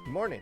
Good morning.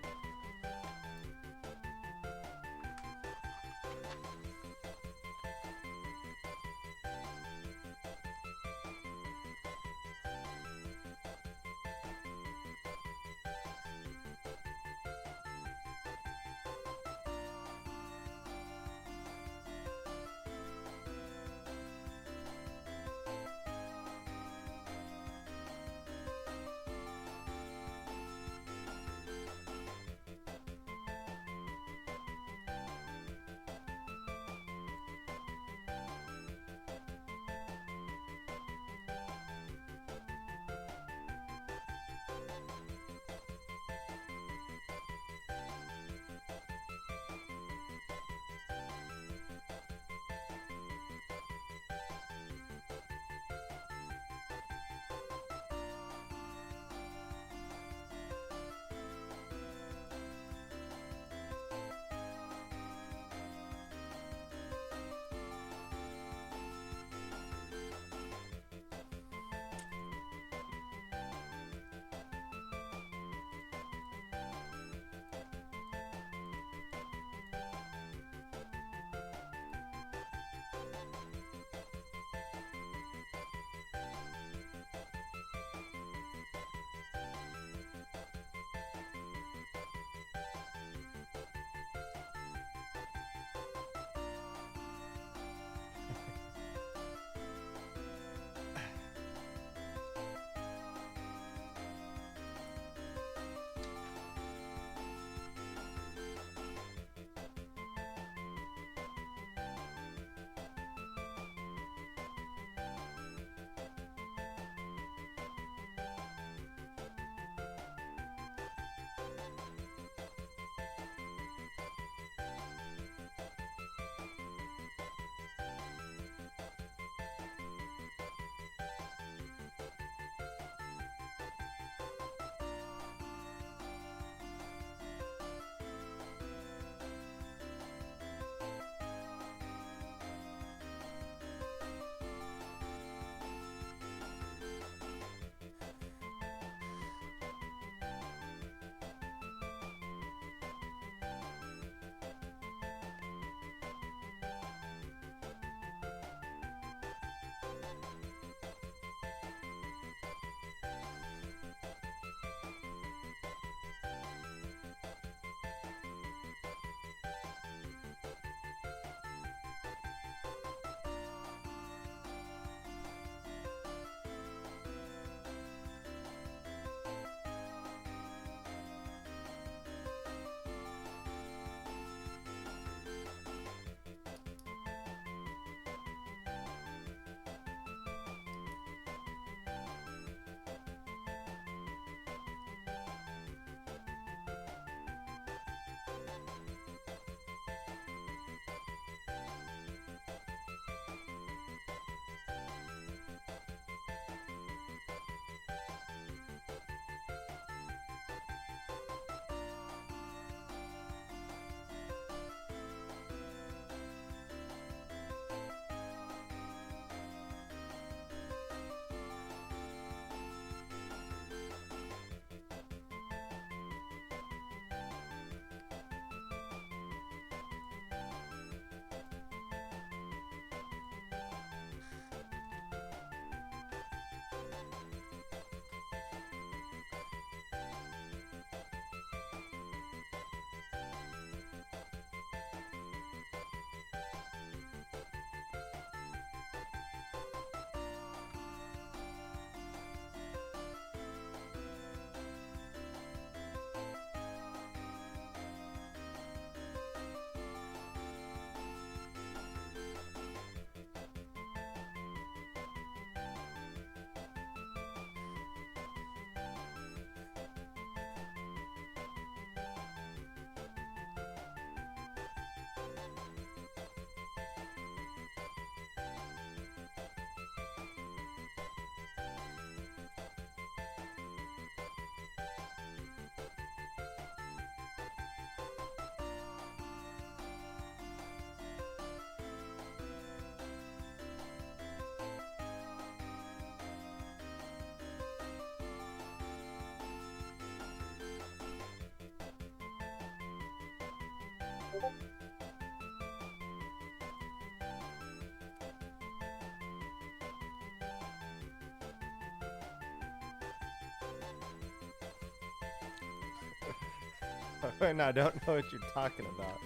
And I don't know what you're talking about.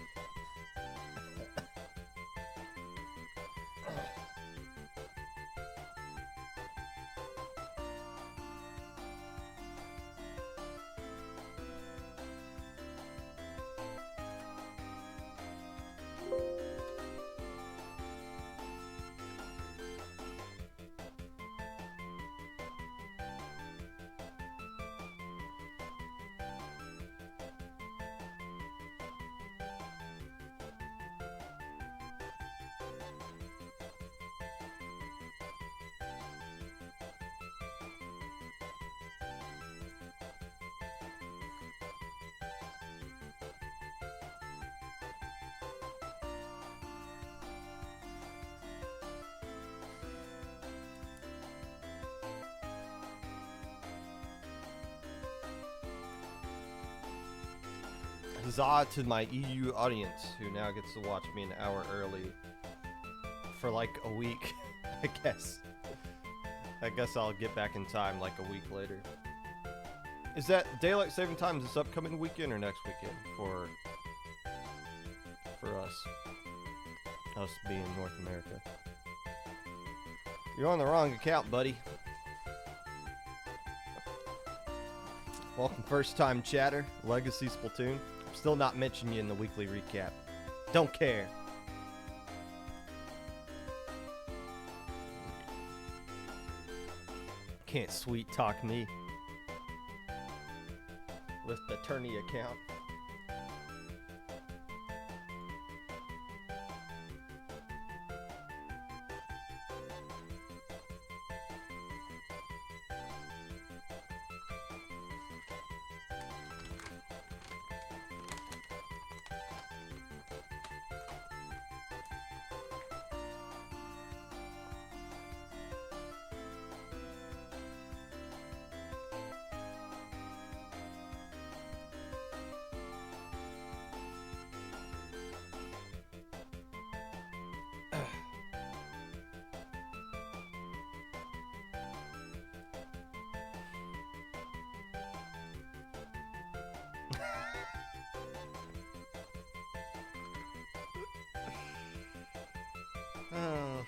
Huzzah to my EU audience who now gets to watch me an hour early for like a week, I guess. I guess I'll get back in time like a week later. Is that Daylight Saving Time this upcoming weekend or next weekend for us? Us being North America. You're on the wrong account, buddy. Welcome first time chatter, Legacy Splatoon. Still not mentioning you in the weekly recap. Don't care. Can't sweet talk me with the Tourney account. Oh.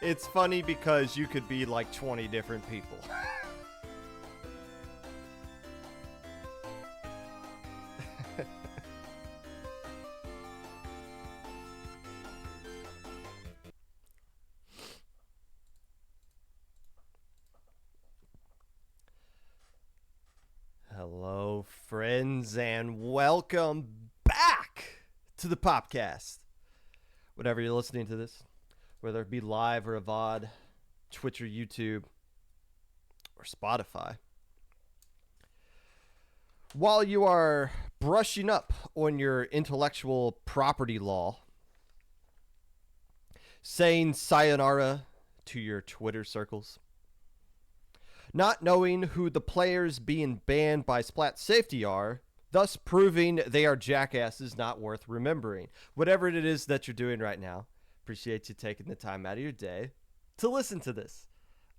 It's funny because you could be like 20 different people. Hello, friends, and welcome back to the Popcast. Whenever you're listening to this, whether it be live or a VOD, Twitch or YouTube, or Spotify. While you are brushing up on your intellectual property law, saying sayonara to your Twitter circles, not knowing who the players being banned by Splat Safety are, thus proving they are jackasses not worth remembering. Whatever it is that you're doing right now, appreciate you taking the time out of your day to listen to this.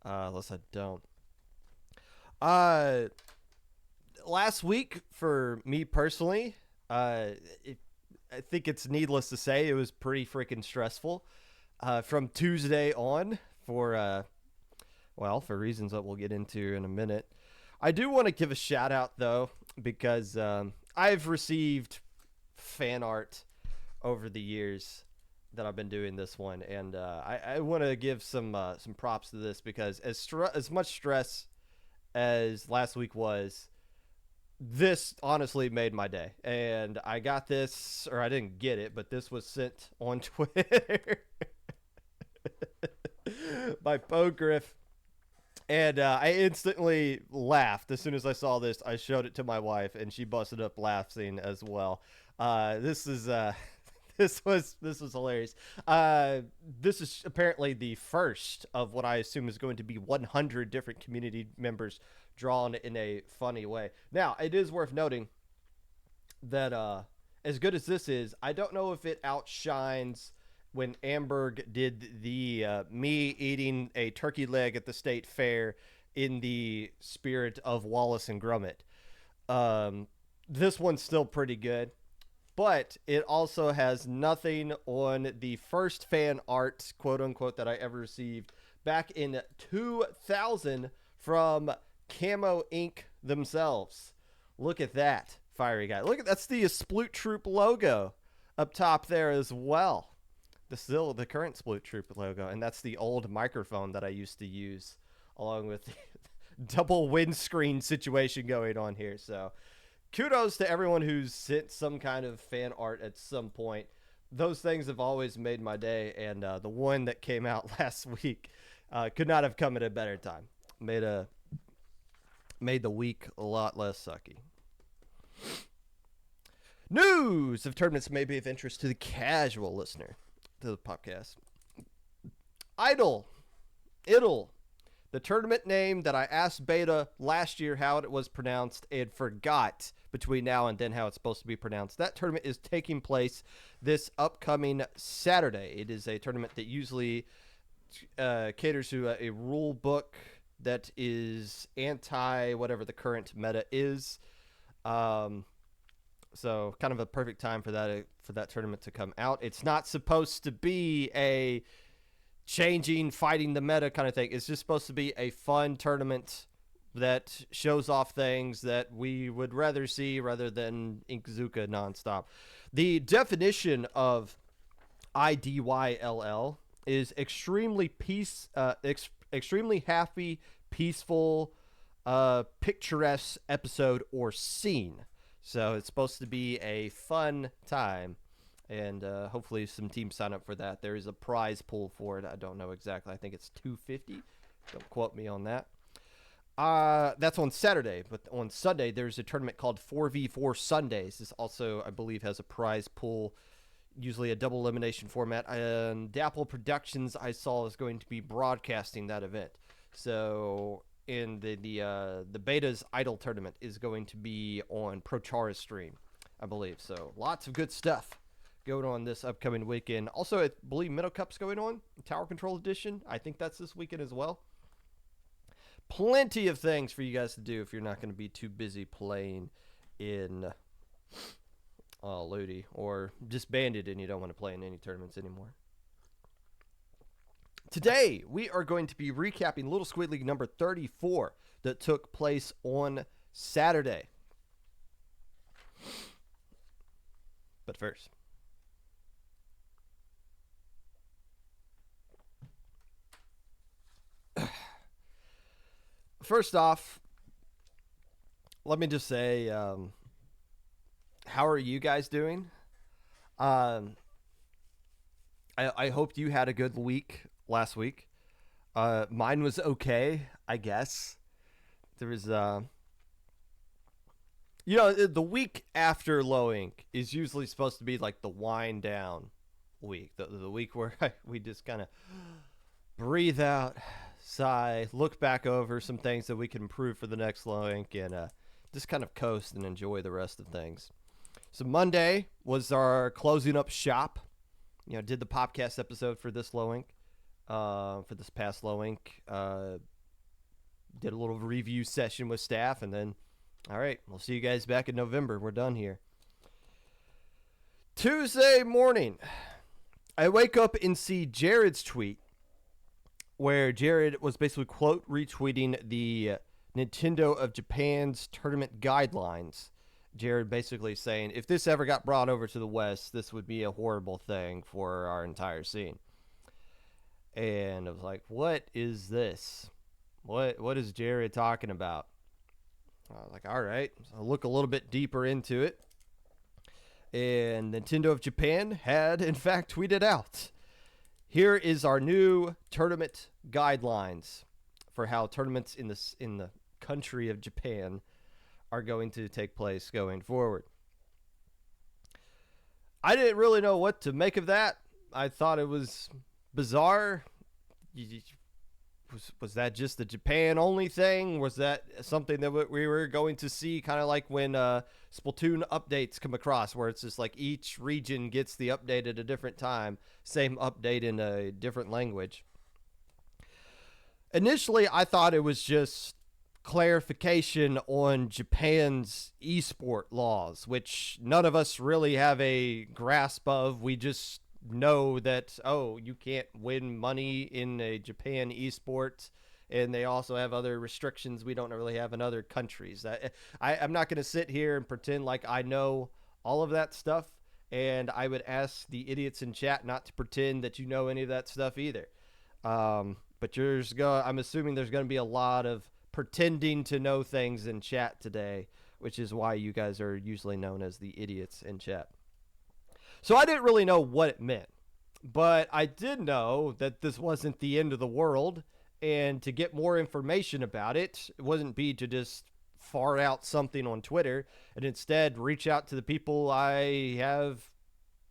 Unless I don't. Last week, for me personally, I think it's needless to say, it was pretty freaking stressful. From Tuesday on, for reasons that we'll get into in a minute. I do want to give a shout out, though, because I've received fan art over the years that I've been doing this one, and I want to give some props to this, because as much stress as last week was, this honestly made my day. And I got this, or I didn't get it, but this was sent on Twitter by Pogriff. And I instantly laughed as soon as I saw this. I showed it to my wife, and she busted up laughing as well. This is This was hilarious. This is apparently the first of what I assume is going to be 100 different community members drawn in a funny way. Now, it is worth noting that as good as this is, I don't know if it outshines when Amberg did the me eating a turkey leg at the state fair in the spirit of Wallace and Gromit. This one's still pretty good, but it also has nothing on the first fan art, quote unquote, that I ever received back in 2000 from Camo Inc. themselves. Look at that, fiery guy. Look at that's the Sploot Troop logo up top there as well. The current Sploot Troop logo, and that's the old microphone that I used to use, along with the double windscreen situation going on here. So kudos to everyone who's sent some kind of fan art at some point. Those things have always made my day, and the one that came out last week could not have come at a better time. Made the week a lot less sucky. News of tournaments may be of interest to the casual listener to the podcast. Idle, the tournament name that I asked Beta last year how it was pronounced and forgot between now and then how it's supposed to be pronounced. That tournament is taking place this upcoming Saturday. It is a tournament that usually caters to a rule book that is anti whatever the current meta is. So kind of a perfect time for that tournament to come out. It's not supposed to be a changing, fighting the meta kind of thing. It's just supposed to be a fun tournament that shows off things that we would rather see rather than Inkzuka nonstop. The definition of IDYLL is extremely extremely happy, peaceful, picturesque episode or scene. So it's supposed to be a fun time. And hopefully some teams sign up for that. There is a prize pool for it. I don't know exactly. I think it's $250. Don't quote me on that. That's on Saturday. But on Sunday, there's a tournament called 4v4 Sundays. This also, I believe, has a prize pool. Usually a double elimination format. And Dapple Productions, I saw, is going to be broadcasting that event. So in the Beta's Idol tournament is going to be on Prochara's stream, I believe. So lots of good stuff going on this upcoming weekend. Also, I believe Minnow Cup's going on, Tower Control Edition. I think that's this weekend as well. Plenty of things for you guys to do if you're not going to be too busy playing in Ludi or disbanded and you don't want to play in any tournaments anymore. Today, we are going to be recapping Little Squid League number 34 that took place on Saturday. But first off, let me just say, how are you guys doing? I hope you had a good week last week. Mine was okay, I guess. There was, the week after Low Ink is usually supposed to be like the wind down week. The week where we just kind of breathe out, sigh, look back over some things that we can improve for the next Low Ink, and just kind of coast and enjoy the rest of things. So Monday was our closing up shop. Did the Popcast episode for this Low Ink, for this past Low Ink. Did a little review session with staff, and then, all right, we'll see you guys back in November. We're done here. Tuesday morning, I wake up and see Jared's tweet, where Jared was basically, quote, retweeting the Nintendo of Japan's tournament guidelines. Jared basically saying, if this ever got brought over to the West, this would be a horrible thing for our entire scene. And I was like, what is this? What is Jared talking about? I was like, all right. So I'll look a little bit deeper into it. And Nintendo of Japan had, in fact, tweeted out, here is our new tournament guidelines for how tournaments in the country of Japan are going to take place going forward. I didn't really know what to make of that. I thought it was bizarre. Was that just the Japan only thing? Was that something that we were going to see, kind of like when Splatoon updates come across, where it's just like each region gets the update at a different time, same update in a different language? Initially, I thought it was just clarification on Japan's esport laws, which none of us really have a grasp of. We just know that, oh, you can't win money in a Japan esport, and they also have other restrictions we don't really have in other countries. I'm not going to sit here and pretend like I know all of that stuff, and I would ask the idiots in chat not to pretend that you know any of that stuff either. But I'm assuming there's going to be a lot of pretending to know things in chat today, which is why you guys are usually known as the idiots in chat. So I didn't really know what it meant, but I did know that this wasn't the end of the world, and to get more information about it, it wasn't be to just fart out something on Twitter, and instead reach out to the people I have,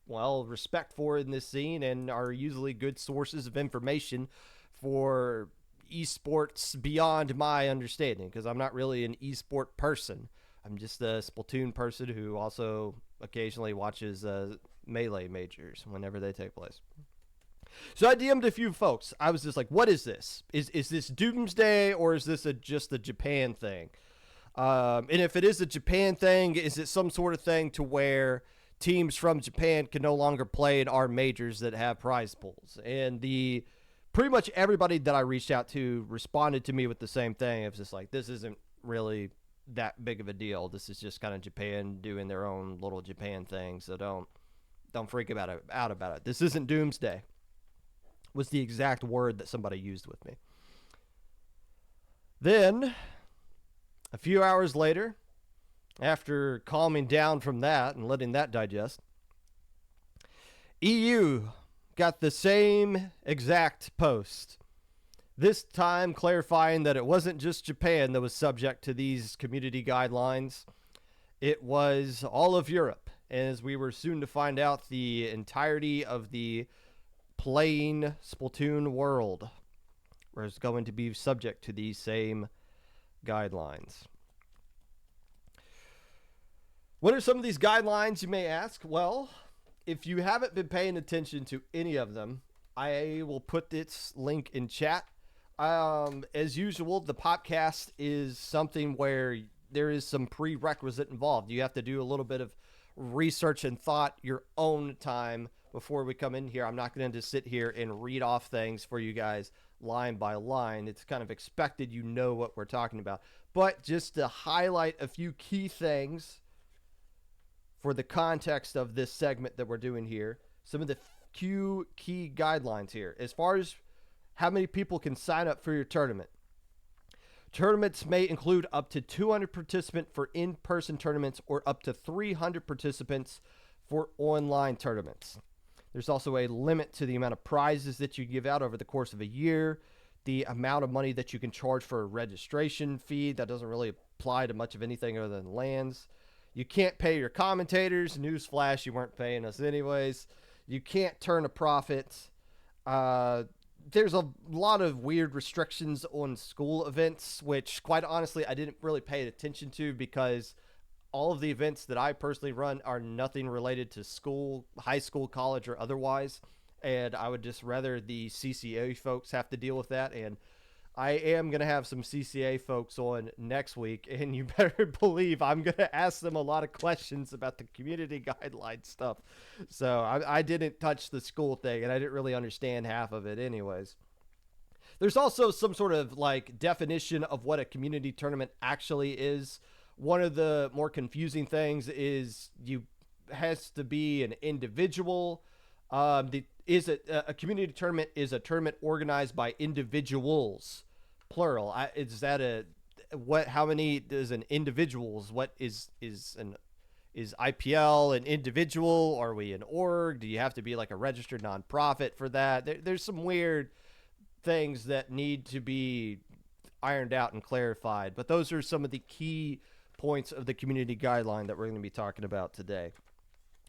well, respect for in this scene and are usually good sources of information for esports beyond my understanding, because I'm not really an esport person. I'm just a Splatoon person who also occasionally watches Melee majors whenever they take place. So I DM'd a few folks. I was just like, what is this? Is this Doomsday, or is this just a Japan thing? And if it is a Japan thing, is it some sort of thing to where teams from Japan can no longer play in our majors that have prize pools? And pretty much everybody that I reached out to responded to me with the same thing. It was just like, this isn't really that big of a deal. This is just kind of Japan doing their own little Japan thing, so don't freak out about it. This isn't Doomsday, was the exact word that somebody used with me. Then, a few hours later, after calming down from that and letting that digest, EU got the same exact post. This time clarifying that it wasn't just Japan that was subject to these community guidelines. It was all of Europe. And as we were soon to find out, the entirety of the playing Splatoon world was going to be subject to these same guidelines. What are some of these guidelines, you may ask? Well, if you haven't been paying attention to any of them, I will put this link in chat. As usual, the Popcast is something where there is some prerequisite involved. You have to do a little bit of research and thought your own time before we come in here. I'm not going to just sit here and read off things for you guys line by line. It's kind of expected you know what we're talking about. But just to highlight a few key things for the context of this segment that we're doing here, some of the few key guidelines here. As far as how many people can sign up for your tournament. Tournaments may include up to 200 participants for in-person tournaments or up to 300 participants for online tournaments. There's also a limit to the amount of prizes that you give out over the course of a year, the amount of money that you can charge for a registration fee. That doesn't really apply to much of anything other than LANs. You can't pay your commentators. Newsflash, you weren't paying us anyways. You can't turn a profit. There's a lot of weird restrictions on school events, which quite honestly, I didn't really pay attention to because all of the events that I personally run are nothing related to school, high school, college, or otherwise. And I would just rather the CCA folks have to deal with that. And I am going to have some CCA folks on next week, and you better believe I'm going to ask them a lot of questions about the community guideline stuff. So I didn't touch the school thing, and I didn't really understand half of it anyways. There's also some sort of like definition of what a community tournament actually is. One of the more confusing things is has to be an individual. A community tournament is a tournament organized by individuals, plural. Is that how many is an individuals? What is IPL an individual? Are we an org? Do you have to be like a registered nonprofit for that? There's some weird things that need to be ironed out and clarified, but those are some of the key points of the community guideline that we're going to be talking about today.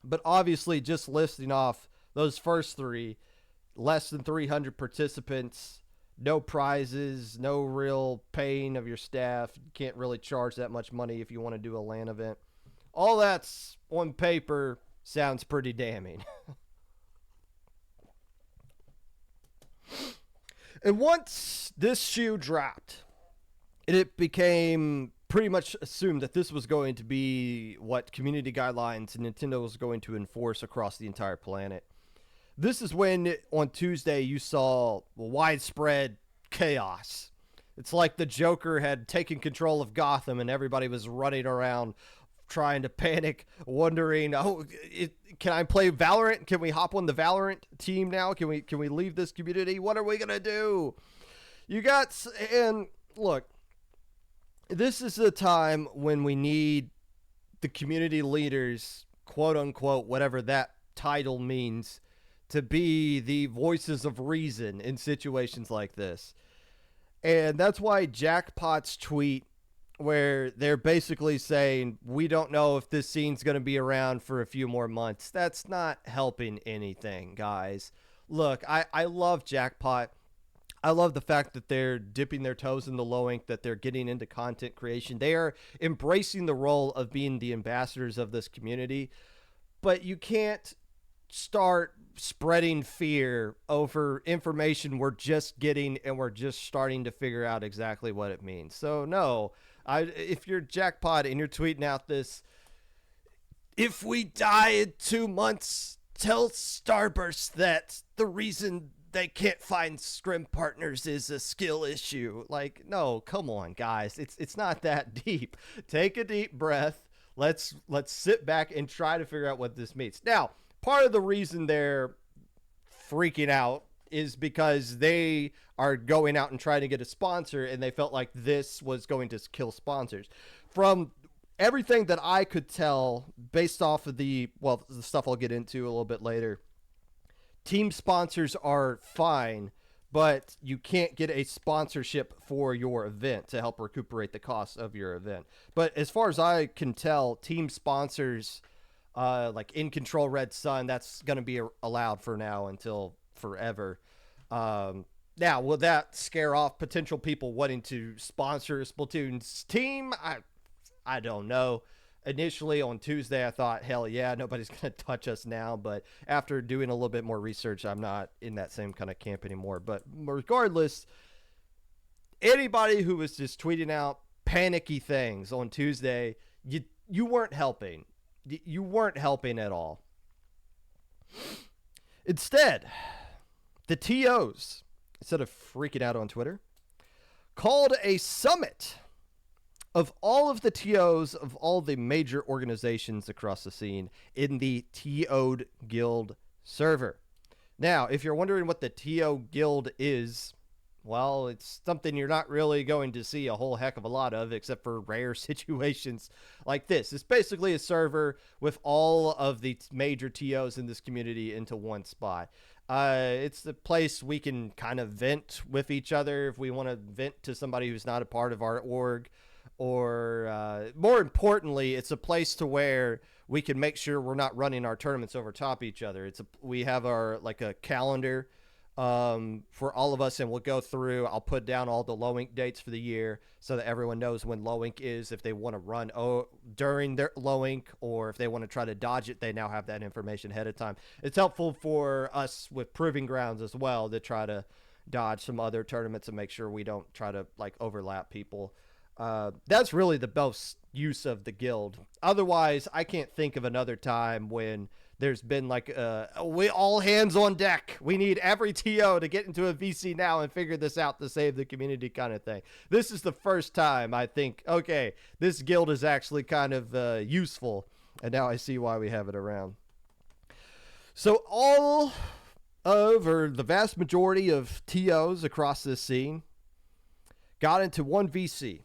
But obviously, just listing off those first three, less than 300 participants, no prizes, no real paying of your staff. You can't really charge that much money if you want to do a LAN event. All that's on paper sounds pretty damning. And once this shoe dropped, it became pretty much assumed that this was going to be what community guidelines Nintendo was going to enforce across the entire planet. This is when, on Tuesday, you saw widespread chaos. It's like the Joker had taken control of Gotham and everybody was running around trying to panic, wondering, can I play Valorant? Can we hop on the Valorant team now? Can we leave this community? What are we going to do? And look, this is a time when we need the community leaders, quote unquote, whatever that title means, to be the voices of reason in situations like this. And that's why Jackpot's tweet, where they're basically saying, we don't know if this scene's going to be around for a few more months. That's not helping anything, guys. Look, I love Jackpot. I love the fact that they're dipping their toes in the low ink, that they're getting into content creation. They are embracing the role of being the ambassadors of this community. But you can't start spreading fear over information we're just getting and we're just starting to figure out exactly what it means. So no, if you're Jackpot and you're tweeting out this, if we die in 2 months, tell Starburst that the reason they can't find scrim partners is a skill issue. Like, no, come on, guys. It's not that deep. Take a deep breath. Let's sit back and try to figure out what this means. Now, part of the reason they're freaking out is because they are going out and trying to get a sponsor, and they felt like this was going to kill sponsors. From everything that I could tell, based off of the stuff I'll get into a little bit later, team sponsors are fine, but you can't get a sponsorship for your event to help recuperate the cost of your event. But as far as I can tell, team sponsors, like In Control Red Sun, that's going to be allowed for now until forever. Now, will that scare off potential people wanting to sponsor Splatoon's team? I don't know. Initially on Tuesday, I thought, hell yeah, nobody's going to touch us now. But after doing a little bit more research, I'm not in that same kind of camp anymore. But regardless, anybody who was just tweeting out panicky things on Tuesday, you weren't helping. You weren't helping at all. Instead, the TOs, instead of freaking out on Twitter, called a summit of all of the TOs of all the major organizations across the scene in the TO'd Guild server. Now, if you're wondering what the TO Guild is, well, it's something you're not really going to see a whole heck of a lot of, except for rare situations like this. It's basically a server with all of the major TOs in this community into one spot. It's the place we can kind of vent with each other if we want to vent to somebody who's not a part of our org. Or more importantly, it's a place to where we can make sure we're not running our tournaments over top each other. We have our a calendar for all of us, and we'll go through. I'll put down all the low ink dates for the year so that everyone knows when low ink is, if they want to run during their low ink, or if they want to try to dodge it, they now have that information ahead of time. It's helpful for us with proving grounds as well to try to dodge some other tournaments and make sure we don't try to overlap people. That's really the best use of the guild. Otherwise, I can't think of another time when there's been we all hands on deck. We need every TO to get into a VC now and figure this out to save the community kind of thing. This is the first time I think, okay, this guild is actually kind of useful, and now I see why we have it around. So the vast majority of TOs across this scene got into one VC.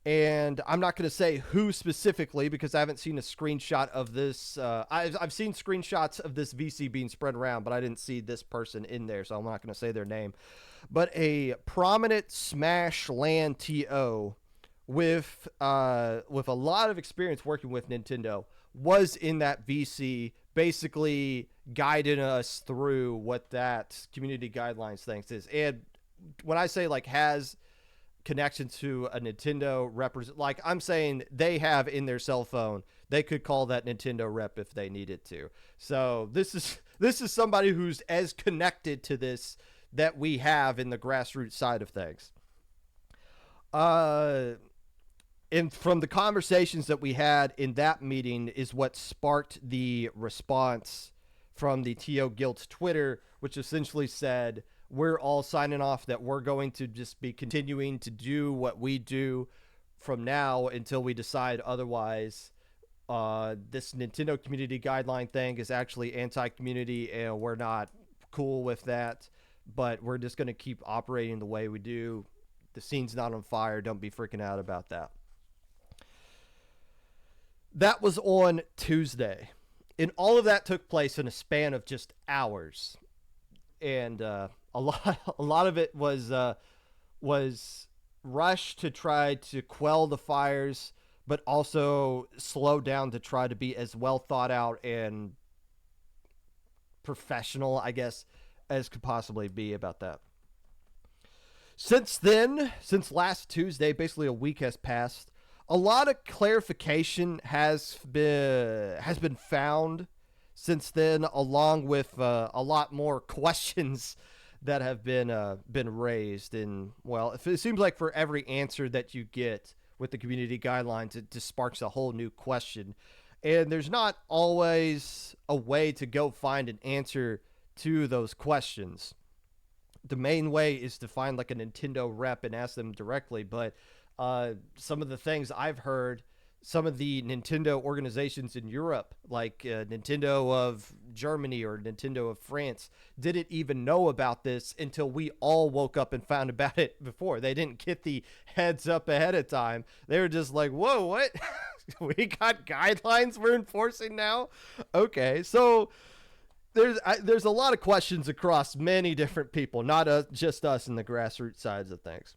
And I'm not going to say who specifically because I haven't seen a screenshot of this. I've seen screenshots of this VC being spread around, but I didn't see this person in there, so I'm not going to say their name. But a prominent Smash LAN TO with a lot of experience working with Nintendo was in that VC, basically guiding us through what that community guidelines thing is. And when I say like has connection to a Nintendo represent, like I'm saying they have in their cell phone, they could call that Nintendo rep if they needed to. So this is somebody who's as connected to this that we have in the grassroots side of things. And from the conversations that we had in that meeting is what sparked the response from the TO Guild's Twitter, which essentially said, we're all signing off that we're going to just be continuing to do what we do from now until we decide otherwise. This Nintendo community guideline thing is actually anti-community, and we're not cool with that, but we're just going to keep operating the way we do. The scene's not on fire. Don't be freaking out about that. That was on Tuesday. And all of that took place in a span of just hours. And a lot of it was rushed to try to quell the fires, but also slow down to try to be as well thought out and professional, I guess, as could possibly be about that. Since then, since last Tuesday, basically a week has passed. A lot of clarification has been found since then, along with a lot more questions that have been raised. And well, it seems like for every answer that you get with the community guidelines, it just sparks a whole new question. And there's not always a way to go find an answer to those questions. The main way is to find like a Nintendo rep and ask them directly, but some of the things I've heard, some of the Nintendo organizations in Europe, like Nintendo of Germany or Nintendo of France, didn't even know about this until we all woke up and found about it before. They didn't get the heads up ahead of time. They were just like, whoa, what? We got guidelines we're enforcing now? Okay, so there's a lot of questions across many different people, not just us in the grassroots sides of things.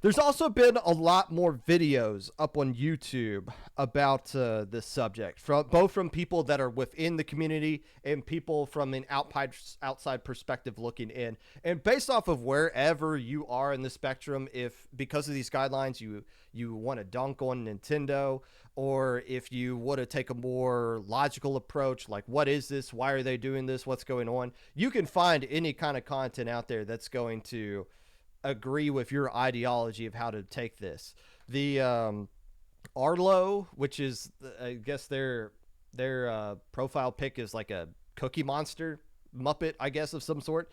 There's also been a lot more videos up on YouTube about this subject, both from people that are within the community and people from an outside perspective looking in. And based off of wherever you are in the spectrum, if because of these guidelines you want to dunk on Nintendo, or if you want to take a more logical approach, like what is this? Why are they doing this? What's going on? You can find any kind of content out there that's going to agree with your ideology of how to take this. The Arlo, which is I guess their profile pic is like a Cookie Monster Muppet, I guess, of some sort.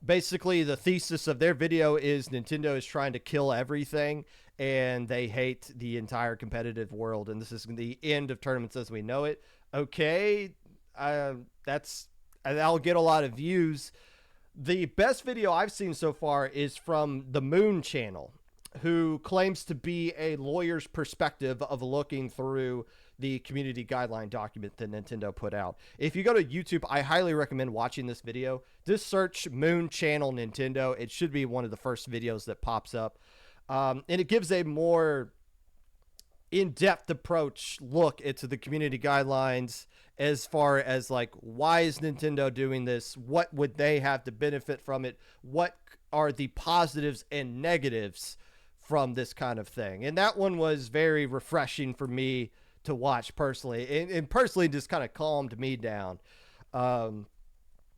Basically, the thesis of their video is Nintendo is trying to kill everything and they hate the entire competitive world, and this is the end of tournaments as we know it. Okay, that'll get a lot of views. The best video I've seen so far is from the Moon channel, who claims to be a lawyer's perspective of looking through the community guideline document that Nintendo put out. If you go to YouTube, I highly recommend watching this video. Just search Moon channel Nintendo. It should be one of the first videos that pops up. And it gives a more in-depth approach look into the community guidelines, as far as like, why is Nintendo doing this? What would they have to benefit from it? What are the positives and negatives from this kind of thing? And that one was very refreshing for me to watch personally, and personally just kind of calmed me down.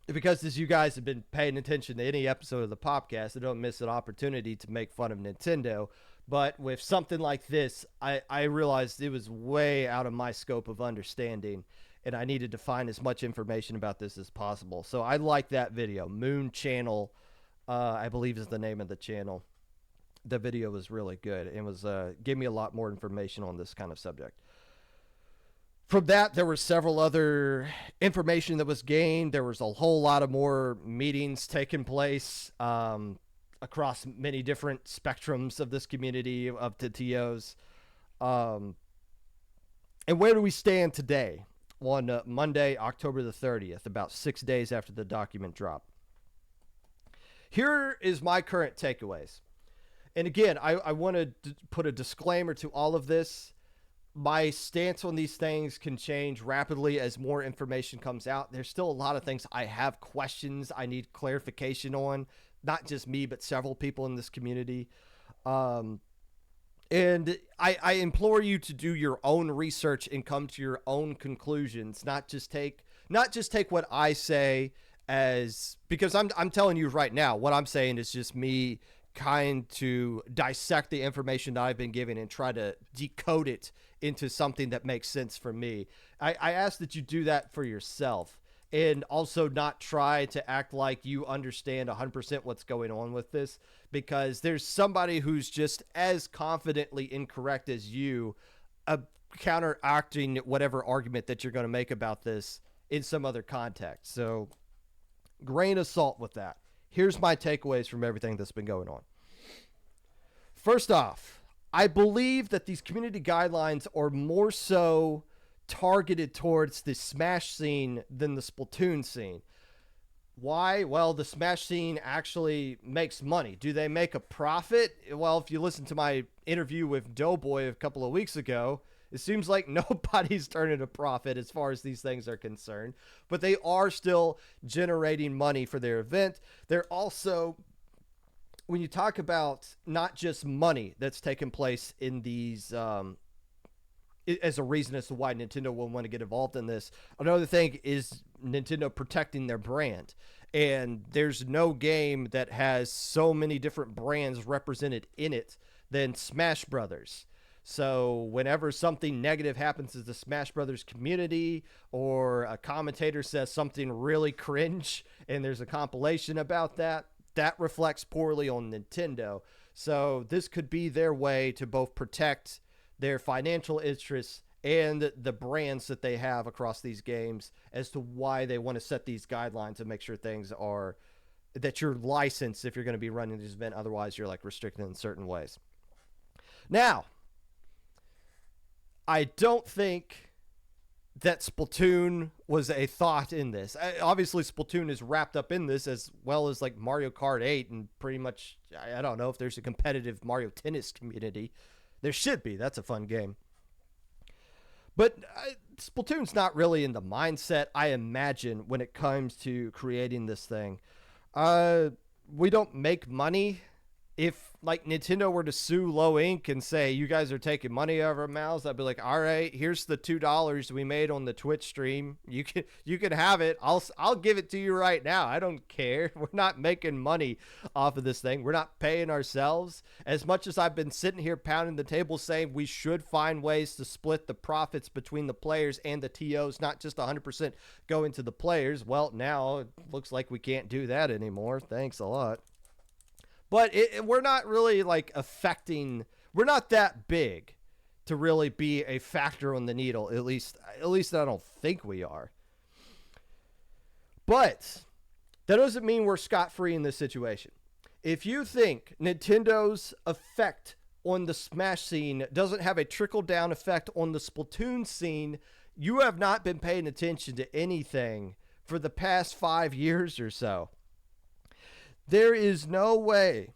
Because as you guys have been paying attention to any episode of the Popcast, I don't miss an opportunity to make fun of Nintendo. But with something like this, I realized it was way out of my scope of understanding, and I needed to find as much information about this as possible. So I like that video. Moon Channel, I believe is the name of the channel. The video was really good and was gave me a lot more information on this kind of subject. From that, there were several other information that was gained. There was a whole lot of more meetings taking place across many different spectrums of this community of the TOs. And where do we stand today? On Monday, October the 30th, about 6 days after the document dropped. Here is my current takeaways. And again, I want to put a disclaimer to all of this. my stance on these things can change rapidly as more information comes out. There's still a lot of things I have questions I need clarification on, not just me, but several people in this community. And I implore you to do your own research and come to your own conclusions, not just take what I say as, because I'm telling you right now, what I'm saying is just me kind to dissect the information that I've been given and try to decode it into something that makes sense for me. I ask that you do that for yourself, and also not try to act like you understand 100% what's going on with this, because there's somebody who's just as confidently incorrect as you, counteracting whatever argument that you're going to make about this in some other context. So grain of salt with that. Here's my takeaways from everything that's been going on. First off, I believe that these community guidelines are more so targeted towards the Smash scene than the Splatoon scene. Why? Well, the Smash scene actually makes money. Do they make a profit? Well, if you listen to my interview with Doughboy a couple of weeks ago, it seems like nobody's turning a profit as far as these things are concerned, but they are still generating money for their event. They're also, when you talk about not just money that's taking place in these, as a reason as to why Nintendo will want to get involved in this, another thing is Nintendo protecting their brand. And there's no game that has so many different brands represented in it than Smash Brothers. So whenever something negative happens to the Smash Brothers community, or a commentator says something really cringe and there's a compilation about that, that reflects poorly on Nintendo. So this could be their way to both protect their financial interests and the brands that they have across these games, as to why they want to set these guidelines and make sure things are, that you're licensed if you're going to be running this event. Otherwise, you're like restricted in certain ways. Now, I don't think that Splatoon was a thought in this. Obviously, Splatoon is wrapped up in this, as well as like Mario Kart 8, and pretty much, I don't know if there's a competitive Mario Tennis community. There should be. That's a fun game. But Splatoon's not really in the mindset, I imagine, when it comes to creating this thing. We don't make money. If like Nintendo were to sue Low Inc. and say, you guys are taking money out of our mouths, I'd be like, all right, here's the $2 we made on the Twitch stream. You can have it. I'll give it to you right now. I don't care. We're not making money off of this thing. We're not paying ourselves. As much as I've been sitting here pounding the table saying we should find ways to split the profits between the players and the TOs, not just 100% going to the players. Well, now it looks like we can't do that anymore. Thanks a lot. But we're not really like affecting, we're not that big to really be a factor on the needle. At least I don't think we are. But that doesn't mean we're scot-free in this situation. If you think Nintendo's effect on the Smash scene doesn't have a trickle-down effect on the Splatoon scene, you have not been paying attention to anything for the past 5 years or so. There is no way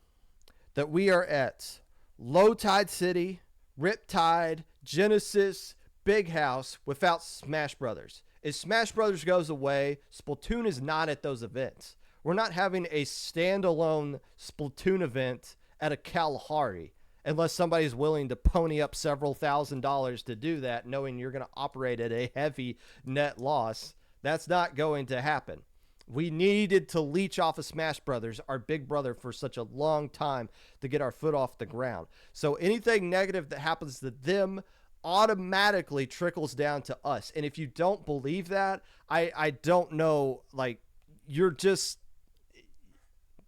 that we are at Low Tide City, Riptide, Genesis, Big House without Smash Brothers. If Smash Brothers goes away, Splatoon is not at those events. We're not having a standalone Splatoon event at a Kalahari unless somebody's willing to pony up several $1,000s to do that, knowing you're going to operate at a heavy net loss. That's not going to happen. We needed to leech off of Smash Brothers, our big brother, for such a long time to get our foot off the ground. So anything negative that happens to them automatically trickles down to us. And if you don't believe that, I don't know, like, you're just,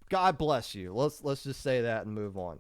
God bless you. Let's just say that and move on.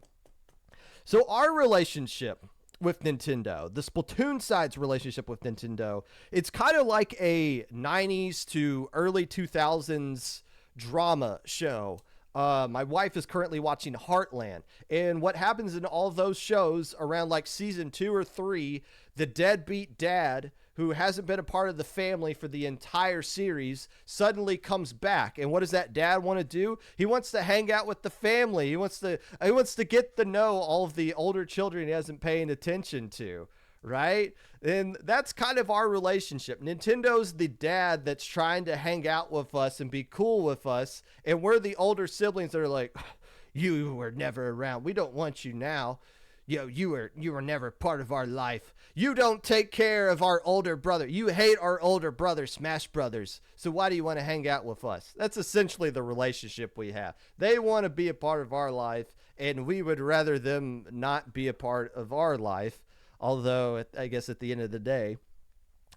So our relationship with Nintendo, the Splatoon side's relationship with Nintendo, it's kind of like a 90s to early 2000s drama show. My wife is currently watching Heartland, and what happens in all those shows around like season 2 or 3, the deadbeat dad who hasn't been a part of the family for the entire series suddenly comes back. And what does that dad want to do? He wants to hang out with the family. He wants to get to know all of the older children he hasn't paying attention to, right? And that's kind of our relationship. Nintendo's the dad that's trying to hang out with us and be cool with us, and we're the older siblings that are like, you were never around. We don't want you now. You were never part of our life. You don't take care of our older brother. You hate our older brother, Smash Brothers. So why do you want to hang out with us? That's essentially the relationship we have. They want to be a part of our life, and we would rather them not be a part of our life. Although, I guess at the end of the day,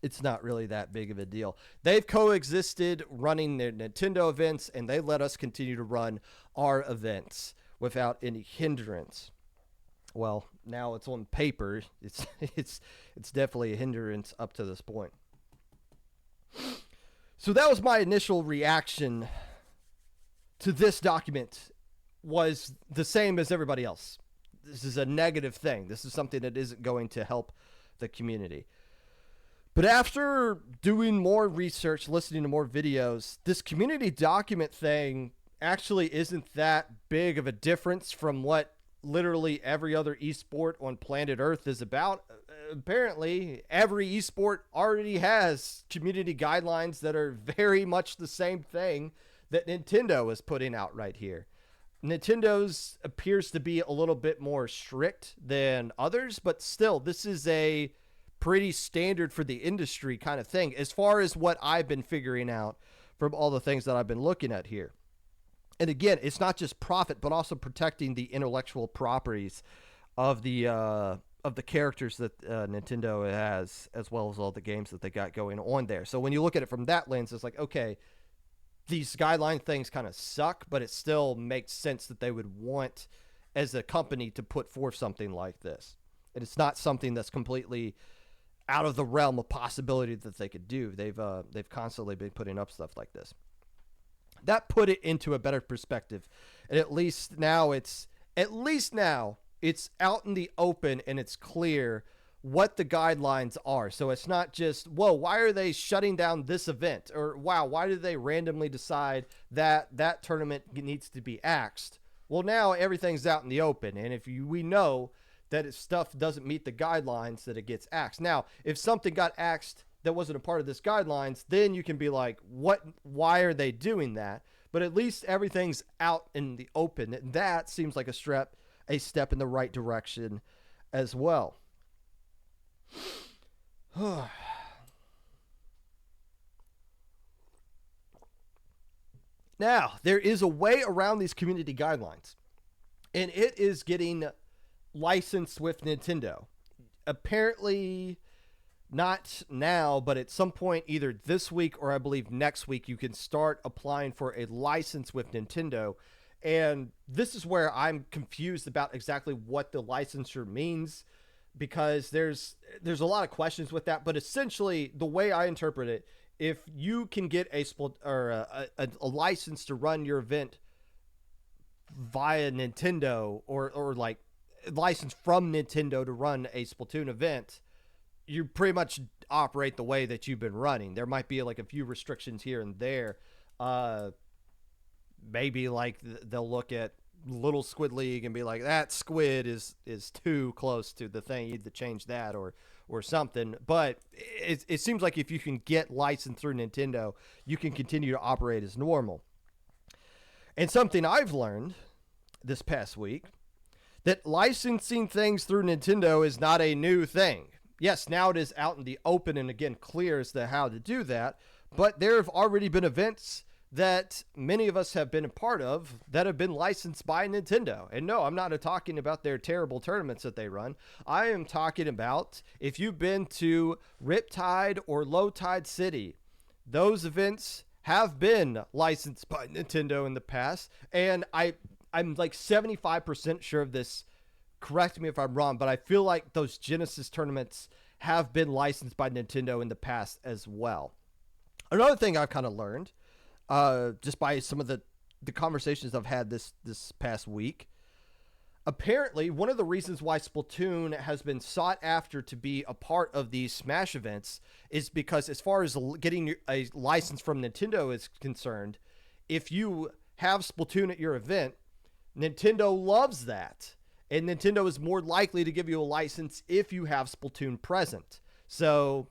it's not really that big of a deal. They've coexisted running their Nintendo events, and they let us continue to run our events without any hindrance. Well, now it's on paper. It's definitely a hindrance up to this point. So that was my initial reaction to this document, was the same as everybody else. This is a negative thing. This is something that isn't going to help the community. But after doing more research, listening to more videos, this community document thing actually isn't that big of a difference from what literally every other esport on planet Earth is about. Apparently, every esport already has community guidelines that are very much the same thing that Nintendo is putting out right here. Nintendo's appears to be a little bit more strict than others, but still, this is a pretty standard for the industry kind of thing, as far as what I've been figuring out from all the things that I've been looking at here. And again, it's not just profit, but also protecting the intellectual properties of the characters that Nintendo has, as well as all the games that they got going on there. So when you look at it from that lens, it's like, okay, these guideline things kind of suck, but it still makes sense that they would want, as a company, to put forth something like this. And it's not something that's completely out of the realm of possibility that they could do. They've constantly been putting up stuff like this. That put it into a better perspective. And at least now it's out in the open, and it's clear what the guidelines are. So it's not just, whoa, why are they shutting down this event? Or, wow, why did they randomly decide that that tournament needs to be axed? Well, now everything's out in the open. And we know that if stuff doesn't meet the guidelines, that it gets axed. Now, if something got axed that wasn't a part of this guidelines, then you can be like, why are they doing that? But at least everything's out in the open. And that seems like a step in the right direction as well. Now, there is a way around these community guidelines, and it is getting licensed with Nintendo. Apparently, not now, but at some point, either this week or I believe next week, you can start applying for a license with Nintendo. And this is where I'm confused about exactly what the licensure means, because there's a lot of questions with that. But essentially, the way I interpret it, if you can get a license to run your event via Nintendo, or like license from Nintendo to run a Splatoon event, you pretty much operate the way that you've been running. There might be like a few restrictions here and there. Maybe like they'll look at Little Squid League and be like, that squid is too close to the thing, you need to change that or something. But it seems like if you can get licensed through Nintendo, you can continue to operate as normal. And something I've learned this past week, that licensing things through Nintendo is not a new thing. Yes, now it is out in the open and again clear as to how to do that, but there have already been events that many of us have been a part of that have been licensed by Nintendo. And no, I'm not talking about their terrible tournaments that they run. I am talking about, if you've been to Riptide or Low Tide City, those events have been licensed by Nintendo in the past. And I'm like 75% sure of this. Correct me if I'm wrong, but I feel like those Genesis tournaments have been licensed by Nintendo in the past as well. Another thing I've kind of learned, just by some of the conversations I've had this past week, apparently one of the reasons why Splatoon has been sought after to be a part of these Smash events is because, as far as getting a license from Nintendo is concerned, if you have Splatoon at your event, Nintendo loves that. And Nintendo is more likely to give you a license if you have Splatoon present. So,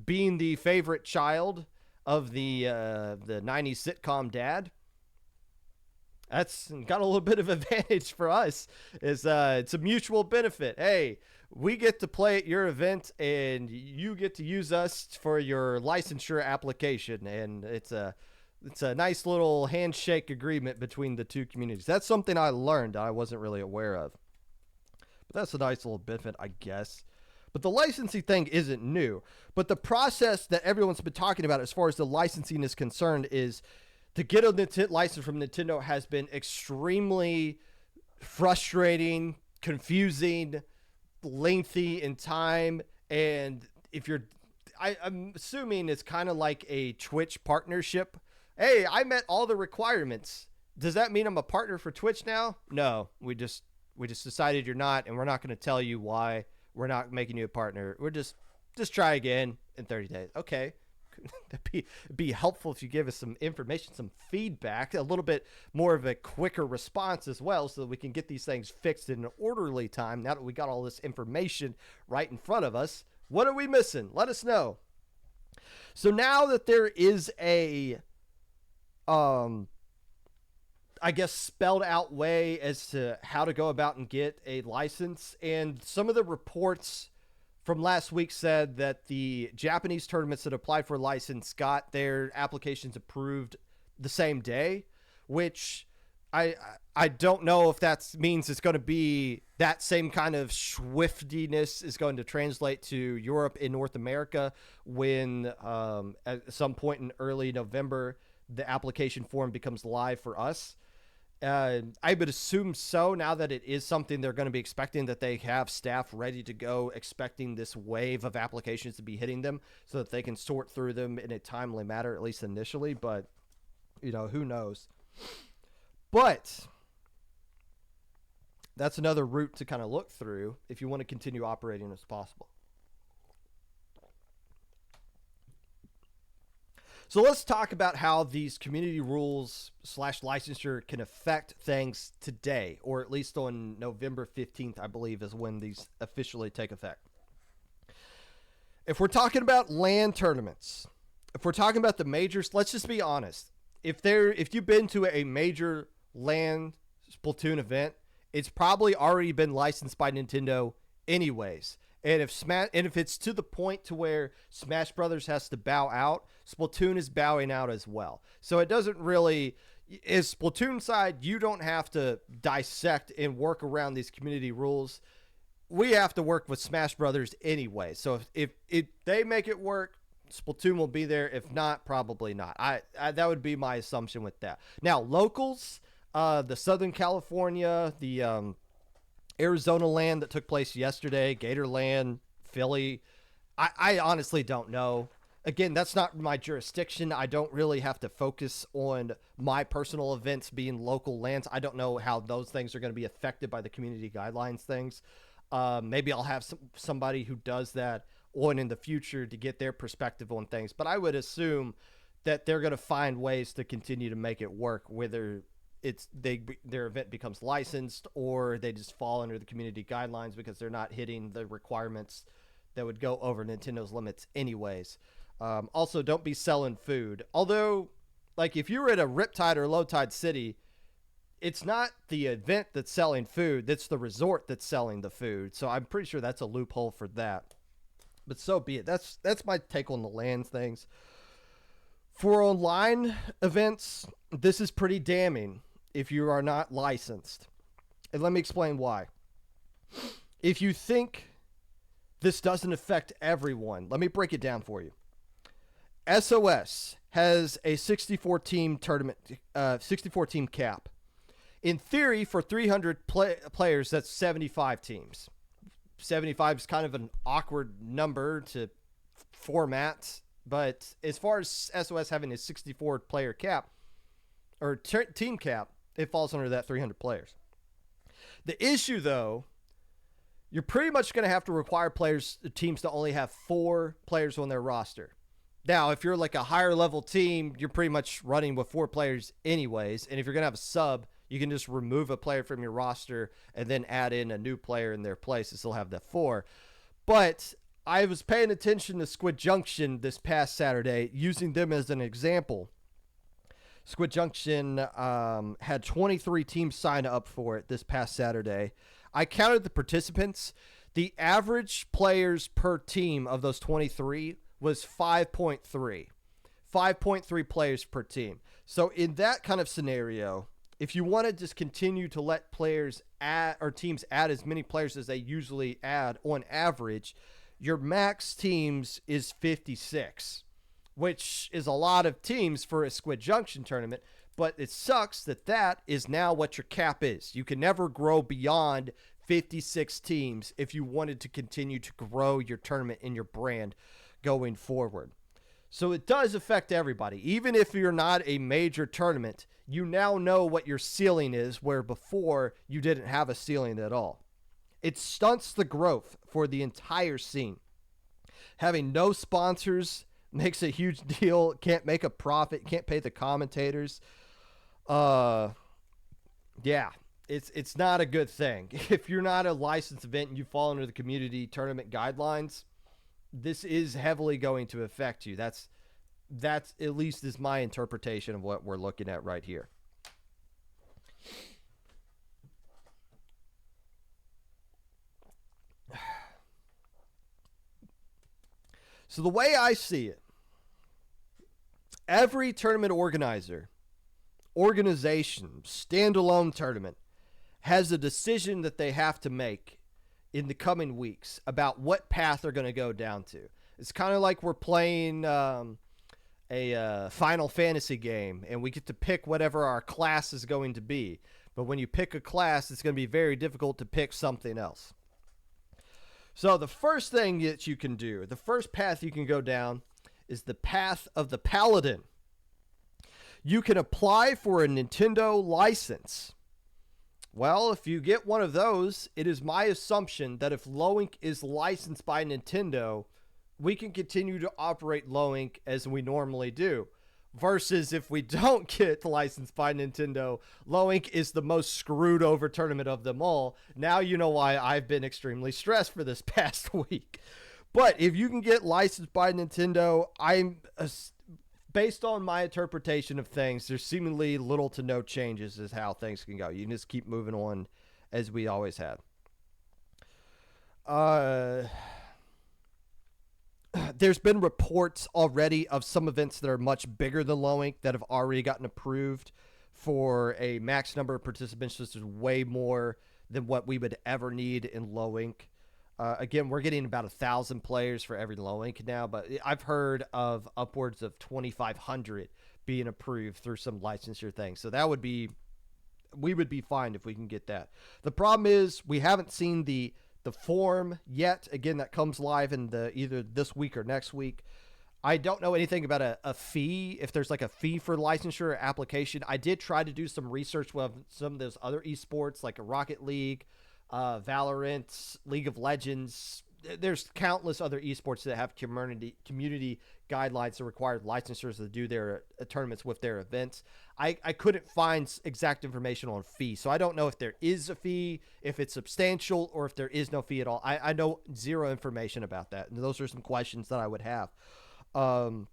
being the favorite child of the 90s sitcom dad, that's got a little bit of advantage for us. It's a mutual benefit. Hey, we get to play at your event, and you get to use us for your licensure application, and it's a nice little handshake agreement between the two communities. That's something I learned I wasn't really aware of. But that's a nice little benefit, I guess. But the licensing thing isn't new. But the process that everyone's been talking about as far as the licensing is concerned is to get a license from Nintendo has been extremely frustrating, confusing, lengthy in time. And if you're, I'm assuming it's kind of like a Twitch partnership. Hey, I met all the requirements. Does that mean I'm a partner for Twitch now? No, we just decided you're not, and we're not going to tell you why we're not making you a partner. We're just try again in 30 days. Okay. That'd be helpful if you give us some information, some feedback, a little bit more of a quicker response as well, so that we can get these things fixed in an orderly time. Now that we got all this information right in front of us, what are we missing? Let us know. So now that there is a, I guess, spelled out way as to how to go about and get a license, and some of the reports from last week said that the Japanese tournaments that applied for a license got their applications approved the same day, which I don't know if that means it's going to be that same kind of swiftiness is going to translate to Europe and North America when at some point in early November the application form becomes live for us. I would assume so, now that it is something they're going to be expecting, that they have staff ready to go, expecting this wave of applications to be hitting them so that they can sort through them in a timely manner, at least initially. But, who knows? But that's another route to kind of look through if you want to continue operating as possible. So let's talk about how these community rules / licensure can affect things today, or at least on November 15th, I believe, is when these officially take effect. If we're talking about LAN tournaments, if we're talking about the majors, let's just be honest. If you've been to a major LAN Splatoon event, it's probably already been licensed by Nintendo anyways. And if it's to the point to where Smash Brothers has to bow out, Splatoon is bowing out as well. So it doesn't really, is Splatoon side, you don't have to dissect and work around these community rules. We have to work with Smash Brothers anyway. So if they make it work, Splatoon will be there. If not, probably not. I that would be my assumption with that. Now, locals, the Southern California, the Arizona LAN that took place yesterday, Gator LAN, Philly, I honestly don't know. Again, that's not my jurisdiction. I don't really have to focus on my personal events being local LANs. I don't know how those things are going to be affected by the community guidelines things. Maybe I'll have somebody who does that on in the future to get their perspective on things. But I would assume that they're going to find ways to continue to make it work, whether their event becomes licensed or they just fall under the community guidelines because they're not hitting the requirements that would go over Nintendo's limits anyways. Also, don't be selling food. Although, like, if you were at a Riptide or Low Tide city, it's not the event that's selling food. It's the resort that's selling the food. So I'm pretty sure that's a loophole for that. But so be it. That's my take on the LAN things. For online events, this is pretty damning if you are not licensed. And let me explain why. If you think this doesn't affect everyone, let me break it down for you. SOS has a 64 team tournament, 64 team cap. In theory, for 300 players, that's 75 teams. 75 is kind of an awkward number to format, but as far as SOS having a 64 player cap or team cap, it falls under that 300 players. The issue, though, you're pretty much going to have to require teams to only have 4 players on their roster. Now, if you're like a higher level team, you're pretty much running with 4 players anyways. And if you're going to have a sub, You can just remove a player from your roster and then add in a new player in their place and still have that 4. But I was paying attention to Squid Junction this past Saturday, using them as an example. Squid Junction had 23 teams sign up for it this past Saturday. I counted the participants. The average players per team of those 23 was 5.3. 5.3 players per team. So in that kind of scenario, if you want to just continue to let players add, or teams add as many players as they usually add on average, your max teams is 56, which is a lot of teams for a Squid Junction tournament, but it sucks that that is now what your cap is. You can never grow beyond 56 teams if you wanted to continue to grow your tournament and your brand going forward. So it does affect everybody. Even if you're not a major tournament, you now know what your ceiling is, where before you didn't have a ceiling at all. It stunts the growth for the entire scene. Having no sponsors makes a huge deal. Can't make a profit. Can't pay the commentators. Yeah, it's not a good thing. If you're not a licensed event and you fall under the community tournament guidelines, this is heavily going to affect you. That's at least is my interpretation of what we're looking at right here. So the way I see it, every tournament organization, standalone tournament, has a decision that they have to make in the coming weeks about what path they're going to go down to. It's kind of like we're playing a Final Fantasy game, and we get to pick whatever our class is going to be. But when you pick a class, it's going to be very difficult to pick something else. So the first thing that you can do, the first path you can go down, is the path of the Paladin. You can apply for a Nintendo license. Well, if you get one of those, it is my assumption that if Loink is licensed by Nintendo, we can continue to operate Loink as we normally do. Versus if we don't get licensed by Nintendo, Loink is the most screwed over tournament of them all. Now you know why I've been extremely stressed for this past week. But if you can get licensed by Nintendo, based on my interpretation of things, there's seemingly little to no changes as how things can go. You can just keep moving on as we always have. There's been reports already of some events that are much bigger than Loink that have already gotten approved for a max number of participants. This is way more than what we would ever need in Loink. Again, we're getting about 1,000 players for every Loink now, but I've heard of upwards of 2,500 being approved through some licensure thing. So we would be fine if we can get that. The problem is we haven't seen the form yet. Again, that comes live in either this week or next week. I don't know anything about a fee, if there's like a fee for licensure or application. I did try to do some research with some of those other esports like a Rocket League, Valorant, League of Legends. There's countless other esports that have community guidelines that require licensors to do their tournaments with their events. I couldn't find exact information on fee, so I don't know if there is a fee, if it's substantial, or if there is no fee at all. I know zero information about that, and those are some questions that I would have. And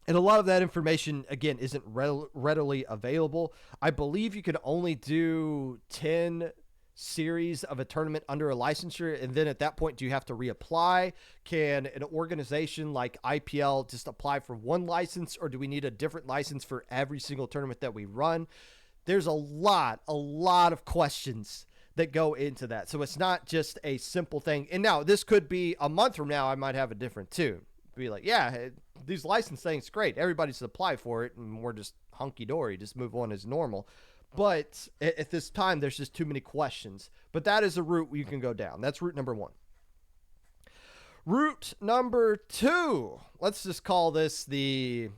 a lot of that information, again, isn't readily available. I believe you can only do 10 series of a tournament under a licensure, and then at that point, do you have to reapply? Can an organization like IPL just apply for one license, or do we need a different license for every single tournament that we run? There's a lot of questions that go into that. So it's not just a simple thing. And now this could be a month from now, I might have a different tune. Be like, yeah, these license things great. Everybody's apply for it, and we're just hunky-dory, just move on as normal. But at this time, there's just too many questions. But that is a route you can go down. That's route number one. Route number two. Let's just call this the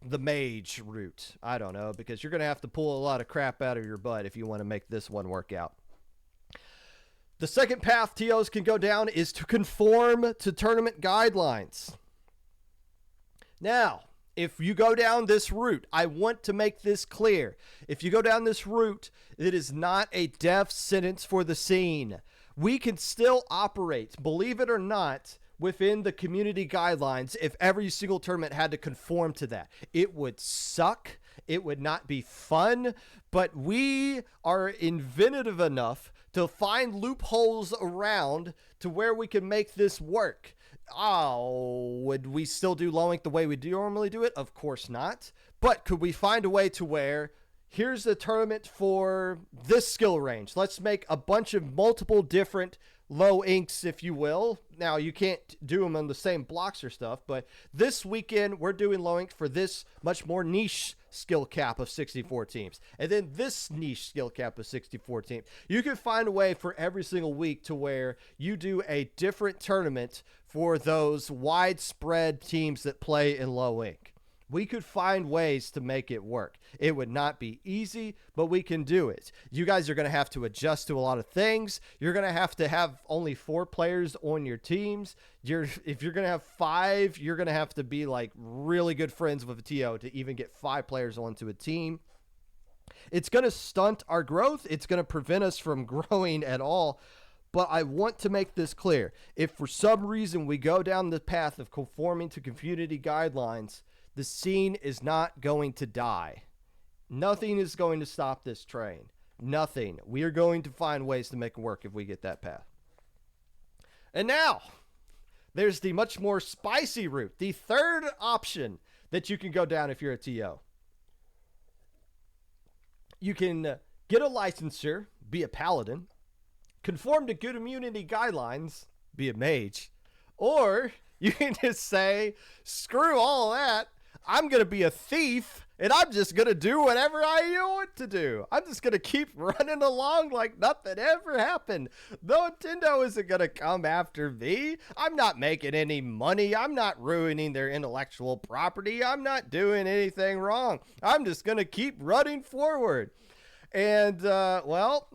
mage route. I don't know, because you're going to have to pull a lot of crap out of your butt if you want to make this one work out. The second path TOs can go down is to conform to tournament guidelines. Now, If you go down this route, I want to make this clear. If you go down this route, it is not a death sentence for the scene. We can still operate, believe it or not, within the community guidelines if every single tournament had to conform to that. It would suck. It would not be fun, but we are inventive enough to find loopholes around to where we can make this work. Oh, would we still do low ink the way we do normally do it? Of course not. But could we find a way to where here's a tournament for this skill range? Let's make a bunch of multiple different low inks, if you will. Now, you can't do them on the same blocks or stuff, but this weekend we're doing low ink for this much more niche skill cap of 64 teams. And then this niche skill cap of 64 teams. You can find a way for every single week to where you do a different tournament for those widespread teams that play in low ink. We could find ways to make it work. It would not be easy, but we can do it. You guys are going to have to adjust to a lot of things. You're going to have only 4 players on your teams. If you're going to have 5, you're going to have to be like really good friends with a TO to even get 5 players onto a team. It's going to stunt our growth. It's going to prevent us from growing at all. But I want to make this clear. If for some reason we go down the path of conforming to community guidelines, the scene is not going to die. Nothing is going to stop this train. Nothing. We are going to find ways to make it work if we get that path. And now, there's the much more spicy route. The third option that you can go down if you're a TO. You can get a licensure, be a paladin, conform to good immunity guidelines, be a mage, or you can just say, screw all that. I'm going to be a thief, and I'm just going to do whatever I want to do. I'm just going to keep running along like nothing ever happened. Nintendo isn't going to come after me. I'm not making any money. I'm not ruining their intellectual property. I'm not doing anything wrong. I'm just going to keep running forward. And, well,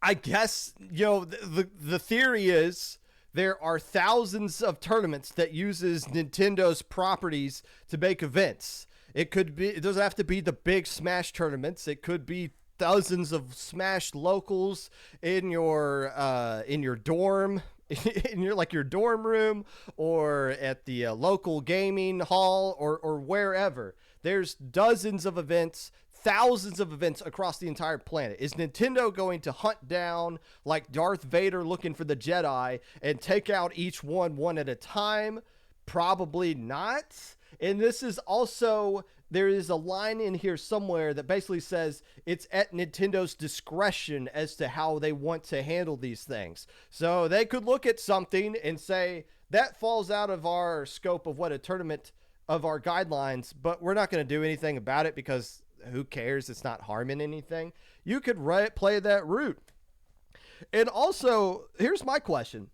I guess, the theory is there are thousands of tournaments that uses Nintendo's properties to make events. It doesn't have to be the big Smash tournaments. It could be dozens of Smash locals in your dorm, in your dorm room, or at the local gaming hall, or wherever. There's dozens of events, thousands of events across the entire planet. Is Nintendo going to hunt down like Darth Vader looking for the Jedi and take out each one at a time? Probably not. And this is also, there is a line in here somewhere that basically says it's at Nintendo's discretion as to how they want to handle these things. So they could look at something and say, that falls out of our scope of what a tournament of our guidelines, but we're not going to do anything about it because who cares? It's not harming anything. You could play that route. And also, here's my question.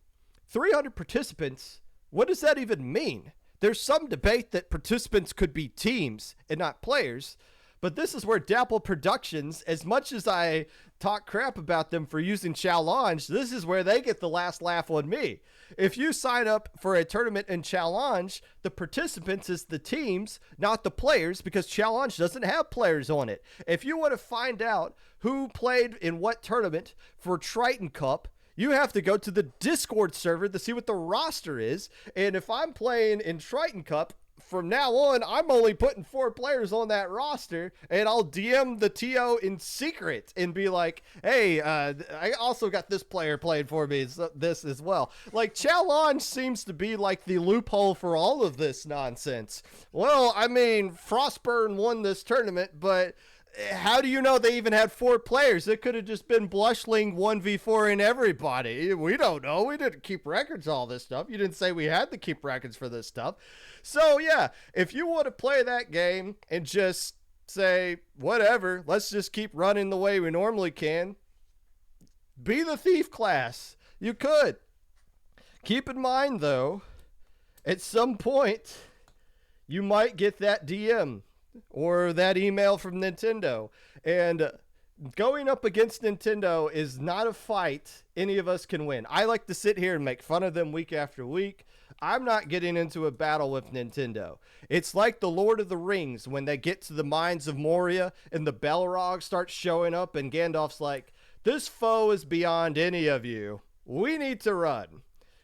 300 participants, what does that even mean? There's some debate that participants could be teams and not players, but this is where Dapple Productions, as much as I talk crap about them for using Challenge, this is where they get the last laugh on me. If you sign up for a tournament in Challenge, the participants is the teams, not the players, because Challenge doesn't have players on it. If you want to find out who played in what tournament for Triton Cup, you have to go to the Discord server to see what the roster is. And if I'm playing in Triton Cup, from now on, I'm only putting 4 players on that roster, and I'll DM the TO in secret and be like, hey, I also got this player playing for me, this as well. Like, Challenge seems to be like the loophole for all of this nonsense. Well, I mean, Frostburn won this tournament, but how do you know they even had 4 players? It could have just been Blushling 1v4 in everybody. We don't know. We didn't keep records of all this stuff. You didn't say we had to keep records for this stuff. So, yeah, if you want to play that game and just say, whatever, let's just keep running the way we normally can, be the thief class. You could. Keep in mind, though, at some point, you might get that DM or that email from Nintendo. And going up against Nintendo is not a fight any of us can win. I like to sit here and make fun of them week after week. I'm not getting into a battle with Nintendo. It's like the Lord of the Rings when they get to the mines of Moria and the Balrog starts showing up and Gandalf's like, this foe is beyond any of you. We need to run.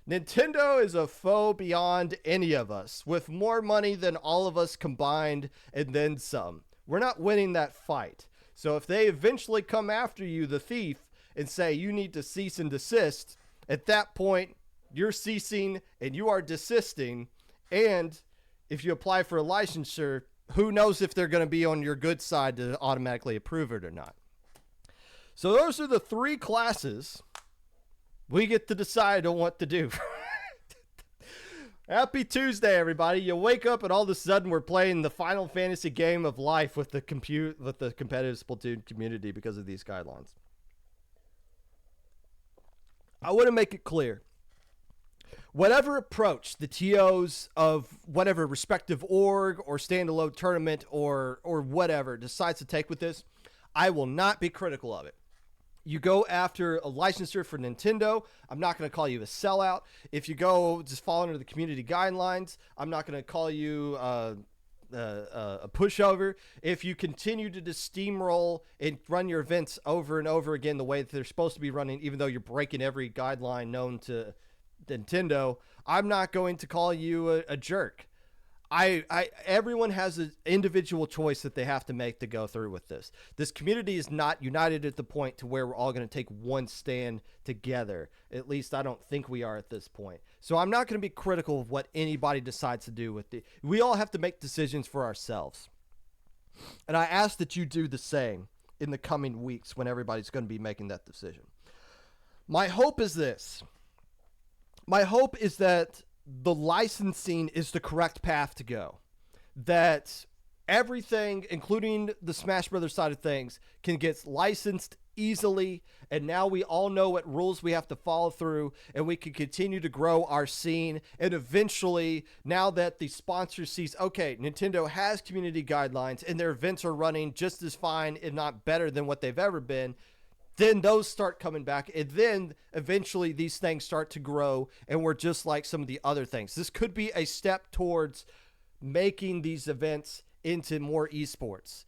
Nintendo is a foe beyond any of us, with more money than all of us combined and then some. We're not winning that fight. So if they eventually come after you, the thief, and say you need to cease and desist, at that point, you're ceasing and you are desisting. And if you apply for a licensure, who knows if they're going to be on your good side to automatically approve it or not. So those are the three classes we get to decide on what to do. Happy Tuesday, everybody. You wake up and all of a sudden we're playing the Final Fantasy game of life with the competitive Splatoon community because of these guidelines. I want to make it clear. Whatever approach the TOs of whatever respective org or standalone tournament or whatever decides to take with this, I will not be critical of it. You go after a licensure for Nintendo, I'm not going to call you a sellout. If you go just fall under the community guidelines, I'm not going to call you a pushover. If you continue to just steamroll and run your events over and over again the way that they're supposed to be running, even though you're breaking every guideline known to Nintendo, I'm not going to call you a jerk. Everyone has an individual choice that they have to make to go through with this. This community is not united at the point to where we're all going to take one stand together. At least I don't think we are at this point. So I'm not going to be critical of what anybody decides to do with it. We all have to make decisions for ourselves. And I ask that you do the same in the coming weeks when everybody's going to be making that decision. My hope is this. My hope is that the licensing is the correct path to go. That everything, including the Smash Brothers side of things, can get licensed easily, and now we all know what rules we have to follow through, and we can continue to grow our scene. And eventually, now that the sponsor sees, okay, Nintendo has community guidelines, and their events are running just as fine, if not better than what they've ever been, then those start coming back, and then eventually these things start to grow, and we're just like some of the other things. This could be a step towards making these events into more esports.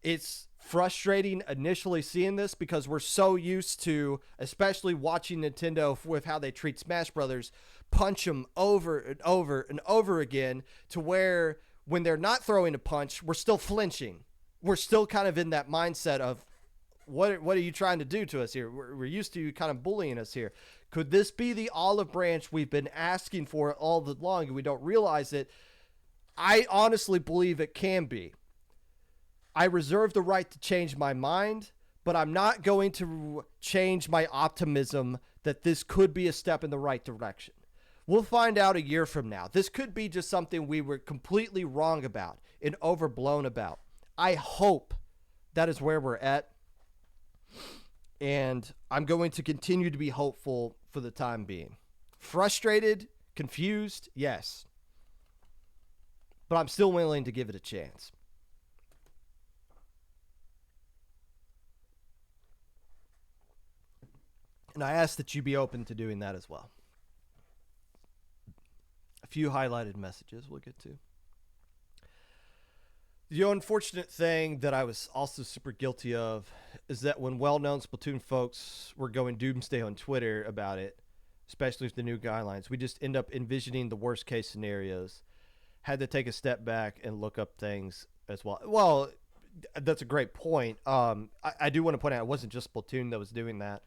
It's frustrating initially seeing this because we're so used to, especially watching Nintendo with how they treat Smash Brothers, punch them over and over and over again, to where when they're not throwing a punch, we're still flinching. We're still kind of in that mindset of, what are you trying to do to us here? We're used to you kind of bullying us here. Could this be the olive branch we've been asking for all along and we don't realize it? I honestly believe it can be. I reserve the right to change my mind, but I'm not going to change my optimism that this could be a step in the right direction. We'll find out a year from now. This could be just something we were completely wrong about and overblown about. I hope that is where we're at. And I'm going to continue to be hopeful for the time being. Frustrated, confused, yes. But I'm still willing to give it a chance. And I ask that you be open to doing that as well. A few highlighted messages we'll get to. The unfortunate thing that I was also super guilty of is that when well-known Splatoon folks were going doomsday on Twitter about it, especially with the new guidelines, we just end up envisioning the worst case scenarios. Had to take a step back and look up things as well. Well, that's a great point. I do want to point out it wasn't just Splatoon that was doing that.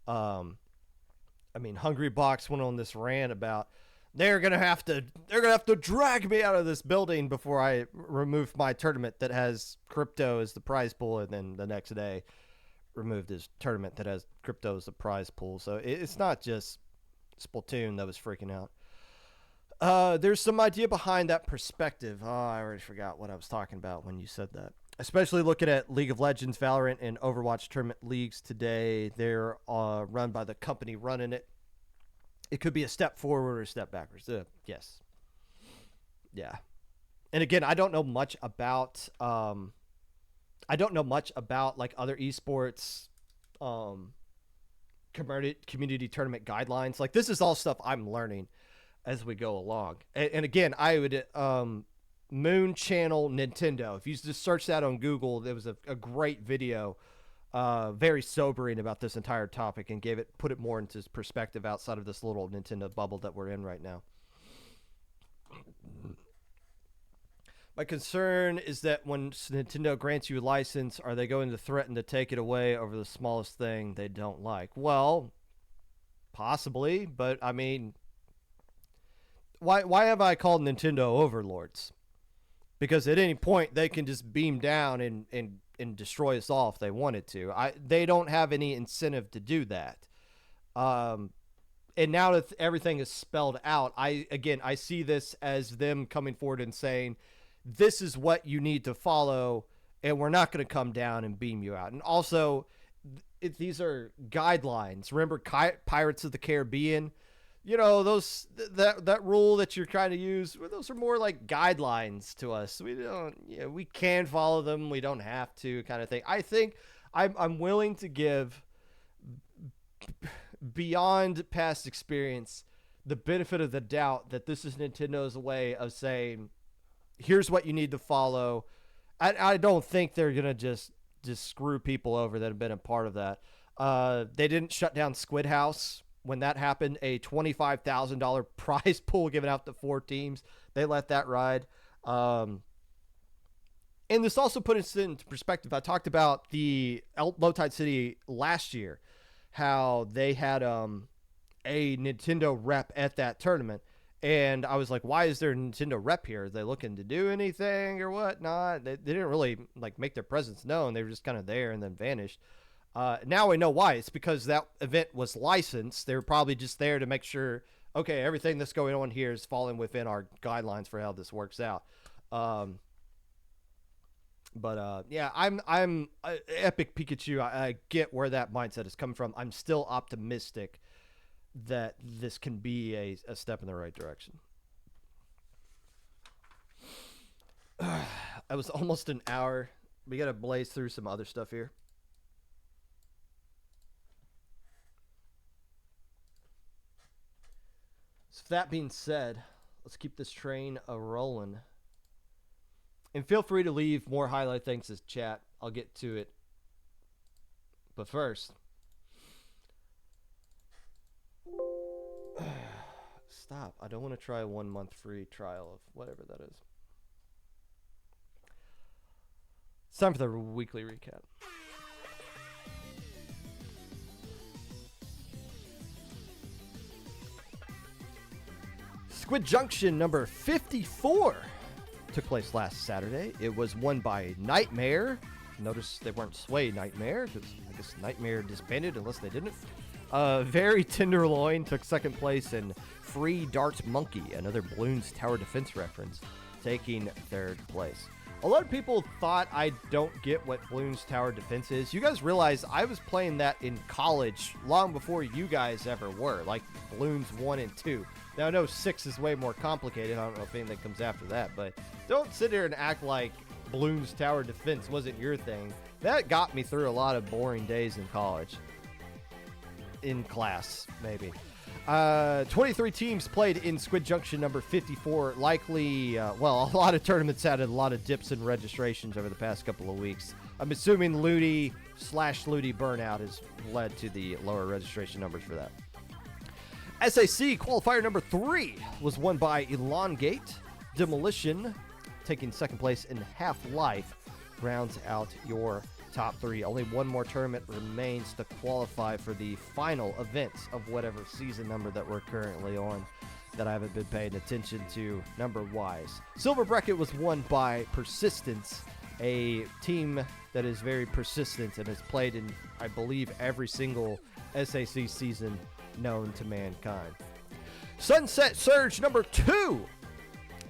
I mean, Hungry Box went on this rant about they're gonna have to drag me out of this building before I remove my tournament that has crypto as the prize pool, and then the next day removed his tournament that has crypto as the prize pool. So it's not just Splatoon that was freaking out. There's some idea behind that perspective. Oh, I already forgot what I was talking about when you said that. Especially looking at League of Legends, Valorant, and Overwatch tournament leagues today. They're run by the company running it. It could be a step forward or a step backwards. Yes. Yeah. And again, I don't know much about like other esports community tournament guidelines. Like, this is all stuff I'm learning. as we go along. And again, I would Moon Channel Nintendo. If you just search that on Google, there was a great video, very sobering about this entire topic, and put it more into perspective outside of this little Nintendo bubble that we're in right now. My concern is that when Nintendo grants you a license, are they going to threaten to take it away over the smallest thing they don't like? Well, possibly, but I mean, why have I called Nintendo overlords? Because at any point they can just beam down and destroy us all if they wanted to. They don't have any incentive to do that. And now that everything is spelled out, I see this as them coming forward and saying, this is what you need to follow, and we're not going to come down and beam you out. And also, these are guidelines. Remember Pirates of the Caribbean? You know, that rule that you're trying to use, those are more like guidelines to us. We can follow them. We don't have to, kind of thing. I think I'm willing to give, beyond past experience, the benefit of the doubt that this is Nintendo's way of saying, here's what you need to follow. I don't think they're going to just screw people over that have been a part of that. They didn't shut down Squid House when that happened, a $25,000 prize pool given out to 4 teams. They let that ride. And this also put us into perspective. I talked about the Low Tide City last year, how they had a Nintendo rep at that tournament. And I was like, why is there a Nintendo rep here? Are they looking to do anything or whatnot? They didn't really make their presence known. They were just kind of there and then vanished. Now we know why. It's because that event was licensed. They were probably just there to make sure, okay, everything that's going on here is falling within our guidelines for how this works out. Yeah, I'm Epic Pikachu. I get where that mindset is coming from. I'm still optimistic that this can be a step in the right direction. It was almost an hour. We got to blaze through some other stuff here. So that being said, let's keep this train a-rolling. And feel free to leave more highlight things as chat. I'll get to it. But first, stop. I don't want to try a 1 month free trial of whatever that is. It's time for the weekly recap. Squid Junction number 54 took place last Saturday. It was won by Nightmare. Notice they weren't Sway Nightmare, because I guess Nightmare disbanded unless they didn't. Very Tenderloin took second place, and Free Dart Monkey, another Bloons Tower Defense reference, taking third place. A lot of people thought I don't get what Bloons Tower Defense is. You guys realize I was playing that in college long before you guys ever were, like Bloons 1 and 2. Now, I know 6 is way more complicated. I don't know if anything comes after that, but don't sit here and act like Bloons Tower Defense wasn't your thing. That got me through a lot of boring days in college. In class, maybe. 23 teams played in Squid Junction number 54. Likely, a lot of tournaments added a lot of dips in registrations over the past couple of weeks. I'm assuming Ludi / Ludi burnout has led to the lower registration numbers for that. SAC qualifier number 3 was won by Elongate. Demolition, taking second place, in Half-Life, rounds out your top 3. Only one more tournament remains to qualify for the final events of whatever season number that we're currently on that I haven't been paying attention to number-wise. Silver Bracket was won by Persistence, a team that is very persistent and has played in, I believe, every single SAC season known to mankind. Sunset Surge number 2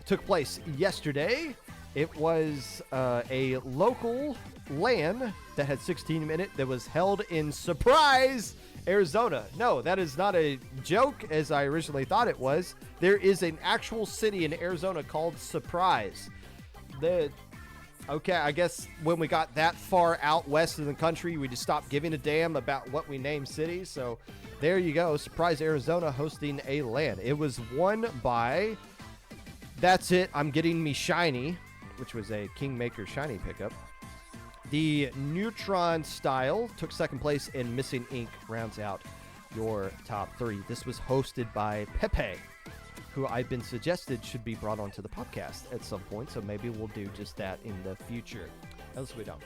took place yesterday. It was a local LAN that had 16 in it that was held in Surprise, Arizona. No, that is not a joke as I originally thought it was. There is an actual city in Arizona called Surprise. Okay, I guess when we got that far out west of the country, we just stopped giving a damn about what we name cities. So there you go. Surprise Arizona hosting a LAN. It was won by That's It, I'm Getting Me Shiny, which was a Kingmaker Shiny pickup. The Neutron Style took second place, and Missing Ink rounds out your top three. This was hosted by Pepe, who I've been suggested should be brought onto the podcast at some point, so maybe we'll do just that in the future. Else we don't.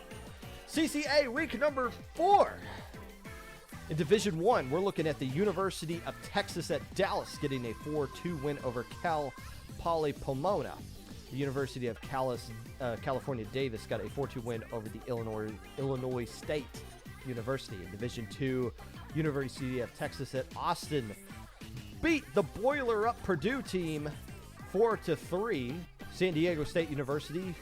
CCA week number 4. In Division 1, we're looking at the University of Texas at Dallas getting a 4-2 win over Cal Poly Pomona. The University of California Davis got a 4-2 win over the Illinois State University. In Division 2, University of Texas at Austin beat the Boiler Up Purdue team 4-3. San Diego State University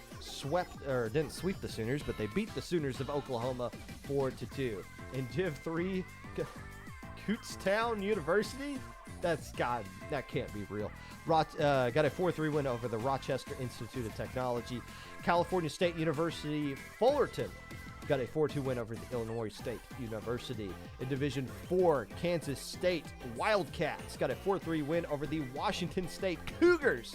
didn't sweep the Sooners, but they beat the Sooners of Oklahoma 4-2. In Div 3, Kutztown University, that can't be real. Got a 4-3 win over the Rochester Institute of Technology. California State University Fullerton got a 4-2 win over the Illinois State University. In Division 4, Kansas State Wildcats got a 4-3 win over the Washington State Cougars.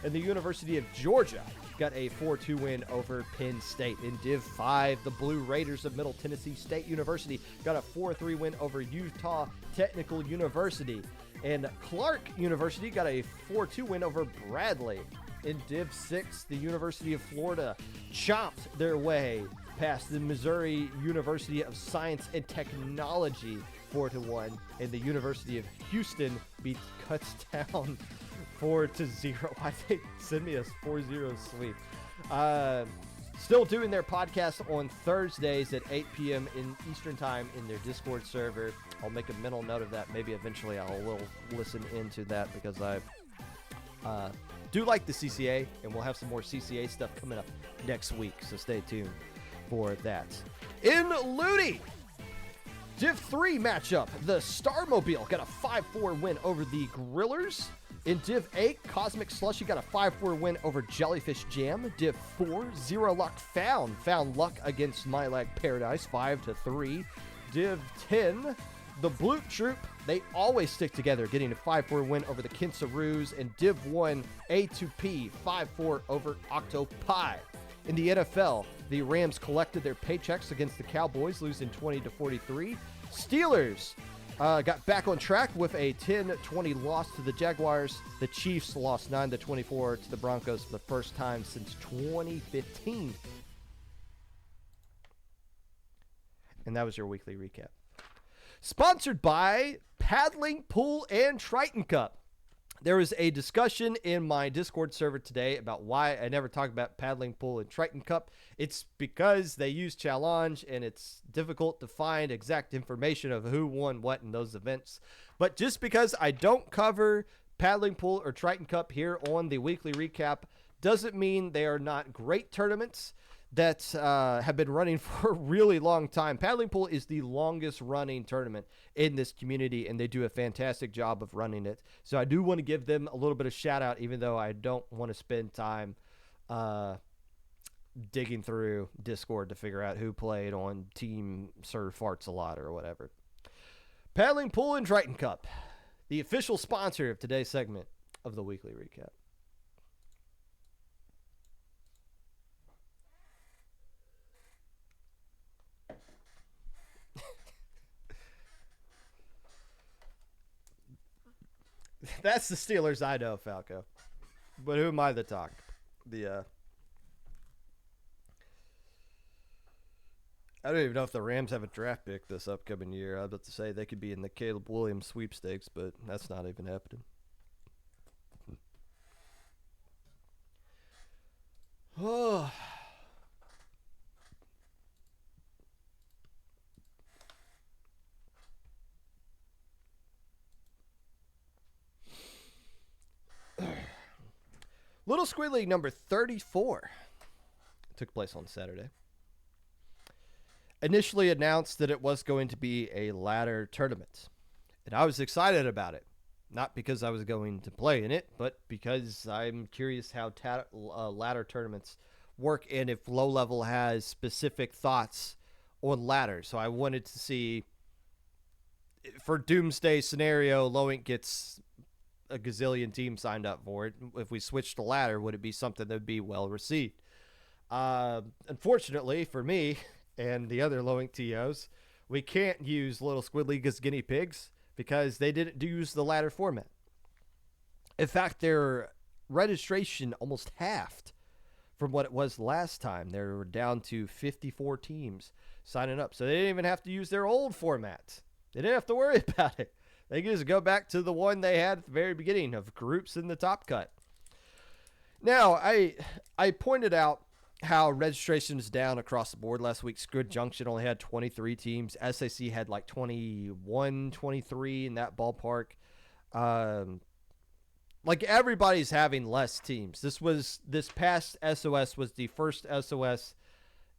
And the University of Georgia got a 4-2 win over Penn State. In Div 5, the Blue Raiders of Middle Tennessee State University got a 4-3 win over Utah Technical University. And Clark University got a 4-2 win over Bradley. In Div 6, the University of Florida chomped their way past the Missouri University of Science and Technology 4-1. And the University of Houston beat Kutztown 4-0. Why they send me a 4-0 sweep? Still doing their podcast on Thursdays at 8 p.m. in Eastern Time in their Discord server. I'll make a mental note of that. Maybe eventually I'll listen into that because I do like the CCA, and we'll have some more CCA stuff coming up next week, so stay tuned for that. In Ludi, Div 3 matchup, the Starmobile got a 5-4 win over the Grillers. In Div 8, Cosmic Slushy got a 5-4 win over Jellyfish Jam. Div 4, Zero Luck found luck against Mylag Paradise 5-3. Div 10, the Bloop Troop, they always stick together, getting a 5-4 win over the Kinsaroos. And Div 1, A2P 5-4 over Octopi. In the NFL, the Rams collected their paychecks against the Cowboys, losing 20-43. Steelers got back on track with a 10-20 loss to the Jaguars. The Chiefs lost 9-24 to the Broncos for the first time since 2015. And that was your weekly recap. Sponsored by Paddling Pool and Triton Cup. There was a discussion in my Discord server today about why I never talk about Paddling Pool and Triton Cup. It's because they use challenge, and it's difficult to find exact information of who won what in those events. But just because I don't cover Paddling Pool or Triton Cup here on the weekly recap doesn't mean they are not great tournaments that have been running for a really long time. Paddling Pool is the longest running tournament in this community, and they do a fantastic job of running it. So I do want to give them a little bit of shout out, even though I don't want to spend time digging through Discord to figure out who played on Team Sir Farts a lot or whatever. Paddling Pool and Triton Cup, the official sponsor of today's segment of the weekly recap. That's the Steelers I know, Falco. But who am I to talk? I don't even know if the Rams have a draft pick this upcoming year. I was about to say they could be in the Caleb Williams sweepstakes, but that's not even happening. Oh. Little Squid League number 34 took place on Saturday. Initially announced that it was going to be a ladder tournament, and I was excited about it. Not because I was going to play in it, but because I'm curious how ladder tournaments work and if low level has specific thoughts on ladder. So I wanted to see, for doomsday scenario, low ink gets a gazillion teams signed up for it. If we switch to ladder, would it be something that would be well received? Unfortunately for me and the other low ink TOs, we can't use Little Squid League as guinea pigs because they didn't use the ladder format. In fact, their registration almost halved from what it was last time. They were down to 54 teams signing up. So they didn't even have to use their old format. They didn't have to worry about it. They could just go back to the one they had at the very beginning of groups in the top cut. Now, I pointed out how registration is down across the board last week. Squid Junction only had 23 teams. SAC had like 21, 23 in that ballpark. Like everybody's having less teams. This past SOS was the first SOS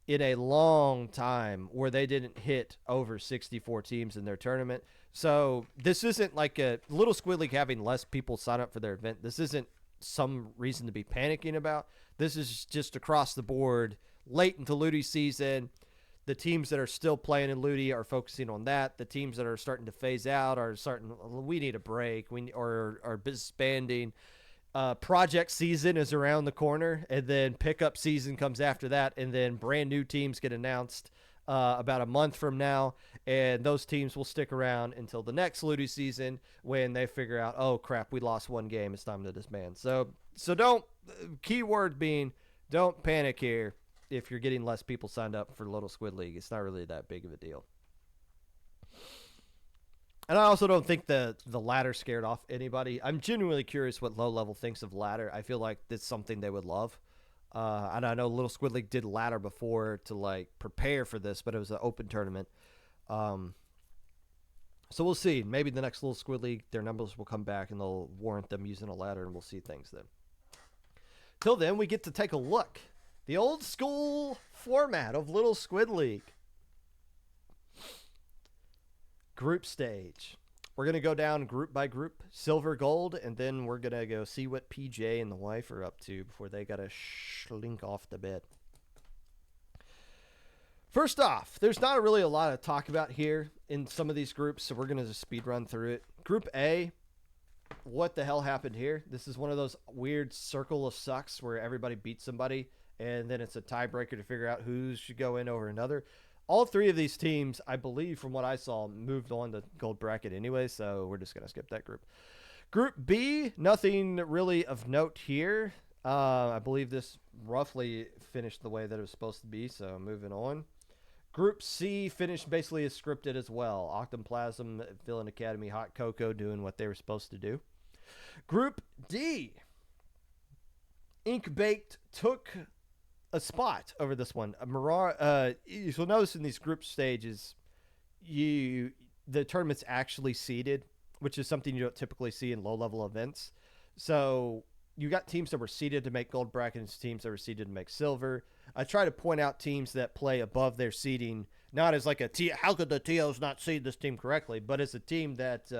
in a long time where they didn't hit over 64 teams in their tournament. So this isn't like a Little Squid League having less people sign up for their event. This isn't some reason to be panicking about. This is just across the board, late into Ludi season. The teams that are still playing in Ludi are focusing on that. The teams that are starting to phase out are starting, we need a break. Or are disbanding. Project season is around the corner, and then pickup season comes after that, and then brand new teams get announced about a month from now, and those teams will stick around until the next Ludi season when they figure out, oh crap, we lost one game, it's time to disband. So don't, keyword being, don't panic here if you're getting less people signed up for Little Squid League. It's not really that big of a deal. And I also don't think the ladder scared off anybody. I'm genuinely curious what low level thinks of ladder. I feel like that's something they would love. And I know Little Squid League did ladder before to like prepare for this, but it was an open tournament. So we'll see. Maybe the next Little Squid League, their numbers will come back and they'll warrant them using a ladder, and we'll see things then. Till then, we get to take a look. The old school format of Little Squid League. Group stage. We're going to go down group by group, silver, gold, and then we're going to go see what PJ and the wife are up to before they got to slink off the bed. First off, there's not really a lot to talk about here in some of these groups, so we're going to just speed run through it. Group A, what the hell happened here? This is one of those weird circle of sucks where everybody beats somebody, and then it's a tiebreaker to figure out who should go in over another. All three of these teams, I believe, from what I saw, moved on to gold bracket anyway, so we're just going to skip that group. Group B, nothing really of note here. I believe this roughly finished the way that it was supposed to be, so moving on. Group C finished basically as scripted as well. Octoplasm, Villain Academy, Hot Cocoa doing what they were supposed to do. Group D, Ink Baked took a spot over this one. You'll notice in these group stages, the tournament's actually seeded, which is something you don't typically see in low-level events. So you got teams that were seeded to make gold brackets, teams that were seeded to make silver. I try to point out teams that play above their seeding, not as like how could the TOs not seed this team correctly, but as a team that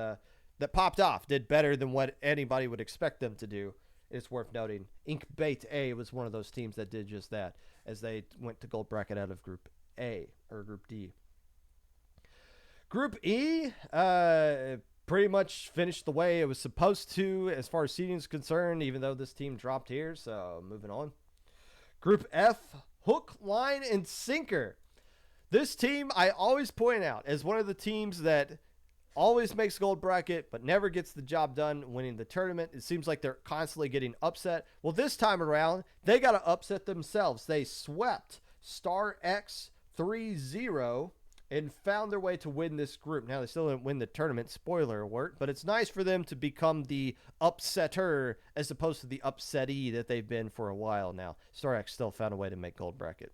popped off, did better than what anybody would expect them to do. It's worth noting. Inkbait A was one of those teams that did just that as they went to gold bracket out of Group A or Group D. Group E pretty much finished the way it was supposed to as far as seeding is concerned, even though this team dropped here. So moving on. Group F, hook, line, and sinker. This team I always point out as one of the teams that always makes gold bracket, but never gets the job done winning the tournament. It seems like they're constantly getting upset. Well, this time around, they got to upset themselves. They swept Star X 3-0 and found their way to win this group. Now, they still didn't win the tournament, spoiler alert, but it's nice for them to become the upsetter as opposed to the upsettee that they've been for a while now. Star X still found a way to make gold bracket.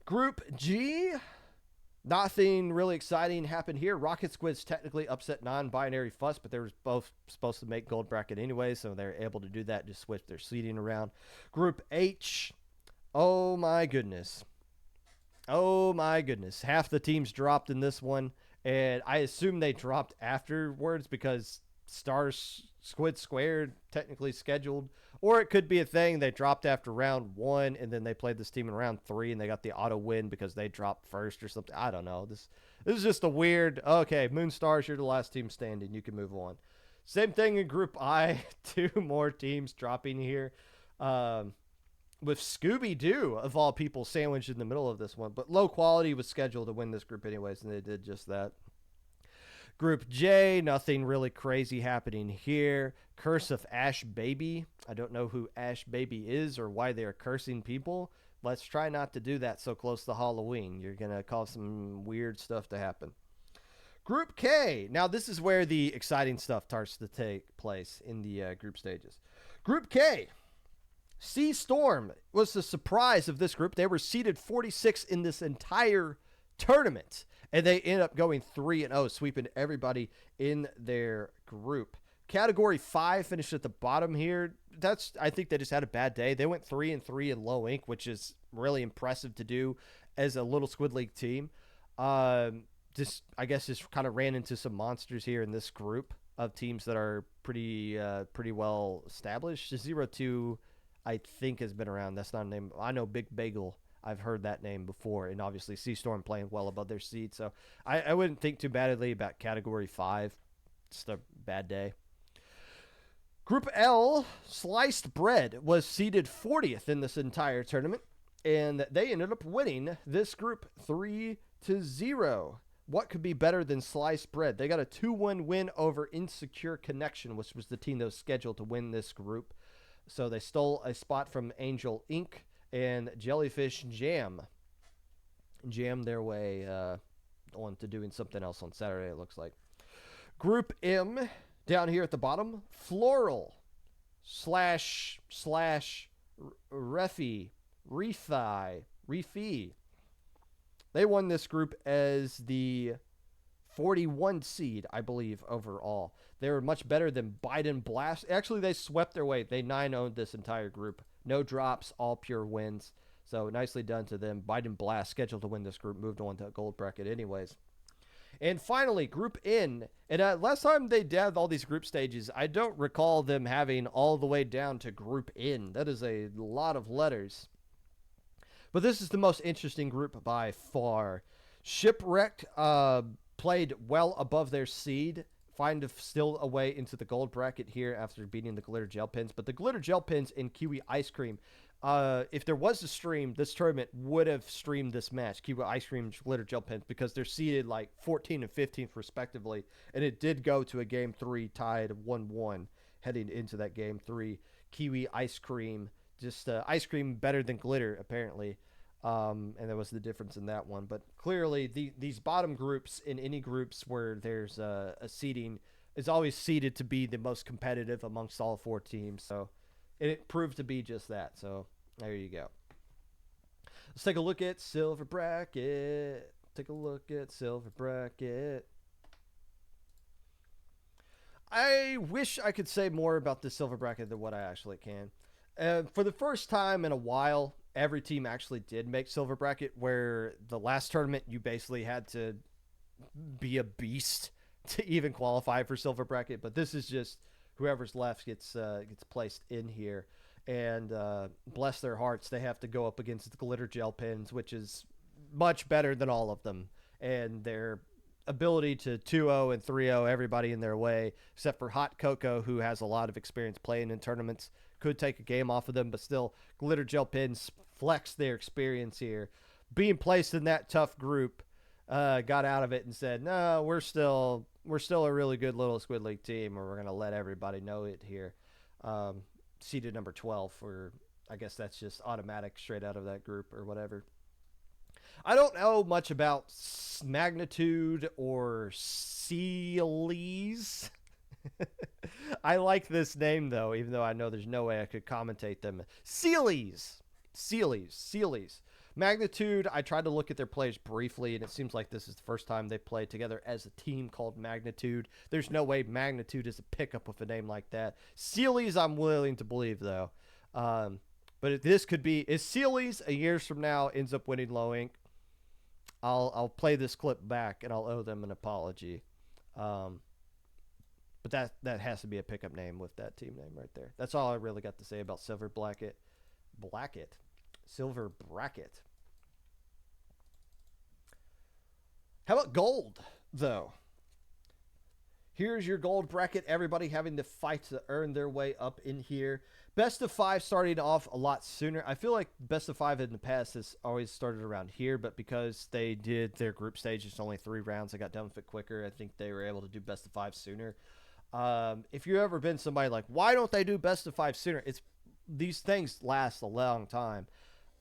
Group G, nothing really exciting happened here. Rocket Squids technically upset non-binary fuss, but they were both supposed to make gold bracket anyway, so they're able to do that, just switch their seating around. Group H, oh my goodness. Oh my goodness. Half the teams dropped in this one, and I assume they dropped afterwards because Stars Squid Squared technically scheduled, or it could be a thing they dropped after round 1 and then they played this team in round 3 and they got the auto win because they dropped first or something. I don't know. This is just a weird. Okay, Moonstars, you're the last team standing. You can move on. Same thing in Group I. 2 more teams dropping here. With Scooby-Doo, of all people, sandwiched in the middle of this one. But Low Quality was scheduled to win this group anyways, and they did just that. Group J, nothing really crazy happening here. Curse of Ash Baby. I don't know who Ash Baby is or why they're cursing people. Let's try not to do that so close to Halloween. You're going to cause some weird stuff to happen. Group K. Now, this is where the exciting stuff starts to take place in the group stages. Group K. Sea Storm was the surprise of this group. They were seeded 46 in this entire tournament, and they ended up going 3-0, sweeping everybody in their group. Category 5 finished at the bottom here. I think they just had a bad day. They went 3-3 in low ink, which is really impressive to do as a little Squid League team. I guess just kind of ran into some monsters here in this group of teams that are pretty well established. 0-2, I think, has been around. That's not a name. I know Big Bagel. I've heard that name before, and obviously Sea Storm playing well above their seed. So I wouldn't think too badly about Category 5. Just a bad day. Group L, Sliced Bread, was seeded 40th in this entire tournament, and they ended up winning this group 3-0. What could be better than Sliced Bread? They got a 2-1 win over Insecure Connection, which was the team that was scheduled to win this group. So they stole a spot from Angel Inc. and Jellyfish Jam. Jam their way on to doing something else on Saturday, it looks like. Group M, down here at the bottom, Floral / Refi. They won this group as the 41 seed, I believe, overall. They were much better than Biden Blast. Actually, they swept their way. They 9-0'd this entire group. No drops, all pure wins. So nicely done to them. Biden Blast, scheduled to win this group, moved on to a gold bracket anyways. And finally, Group N. And last time they did all these group stages, I don't recall them having all the way down to Group N. That is a lot of letters. But this is the most interesting group by far. Shipwrecked played well above their seed, find still a way into the gold bracket here after beating the Glitter Gel Pens. But the Glitter Gel Pens and Kiwi Ice Cream, if there was a stream, this tournament would have streamed this match, Kiwi Ice Cream and Glitter Gel Pens, because they're seeded like 14th and 15th respectively. And it did go to a Game 3 tied 1-1 heading into that Game 3. Kiwi Ice Cream, just ice cream better than glitter, apparently. And there was the difference in that one. But clearly, these bottom groups in any groups where there's a seeding is always seeded to be the most competitive amongst all 4 teams. So it proved to be just that. So there you go. Let's take a look at Silver Bracket. I wish I could say more about the Silver Bracket than what I actually can. For the first time in a while, every team actually did make Silver Bracket, where the last tournament you basically had to be a beast to even qualify for Silver Bracket. But this is just whoever's left gets placed in here. And bless their hearts, they have to go up against the Glitter Gel Pens, which is much better than all of them. And their ability to 2-0 and 3-0 everybody in their way, except for Hot Cocoa, who has a lot of experience playing in tournaments, could take a game off of them, but still, Glitter Gel Pens flex their experience here. Being placed in that tough group, got out of it and said, no, we're still a really good little Squid League team, and we're going to let everybody know it here. Seeded number 12, or I guess that's just automatic straight out of that group or whatever. I don't know much about Magnitude or Sealies. I like this name, though, even though I know there's no way I could commentate them. Sealies. Magnitude, I tried to look at their plays briefly, and it seems like this is the first time they played together as a team called Magnitude. There's no way Magnitude is a pickup with a name like that. Sealies, I'm willing to believe, though. But this could be, if Sealies a years from now ends up winning Low Ink, I'll play this clip back, and I'll owe them an apology. But that has to be a pickup name with that team name right there. That's all I really got to say about Silver Bracket. How about gold, though? Here's your gold bracket. Everybody having to fight to earn their way up in here. Best of 5 starting off a lot sooner. I feel like best of 5 in the past has always started around here, but because they did their group stage, it's only 3 rounds. They got done with it quicker. I think they were able to do best of 5 sooner. If you've ever been somebody like, why don't they do best of 5 sooner? It's these things last a long time.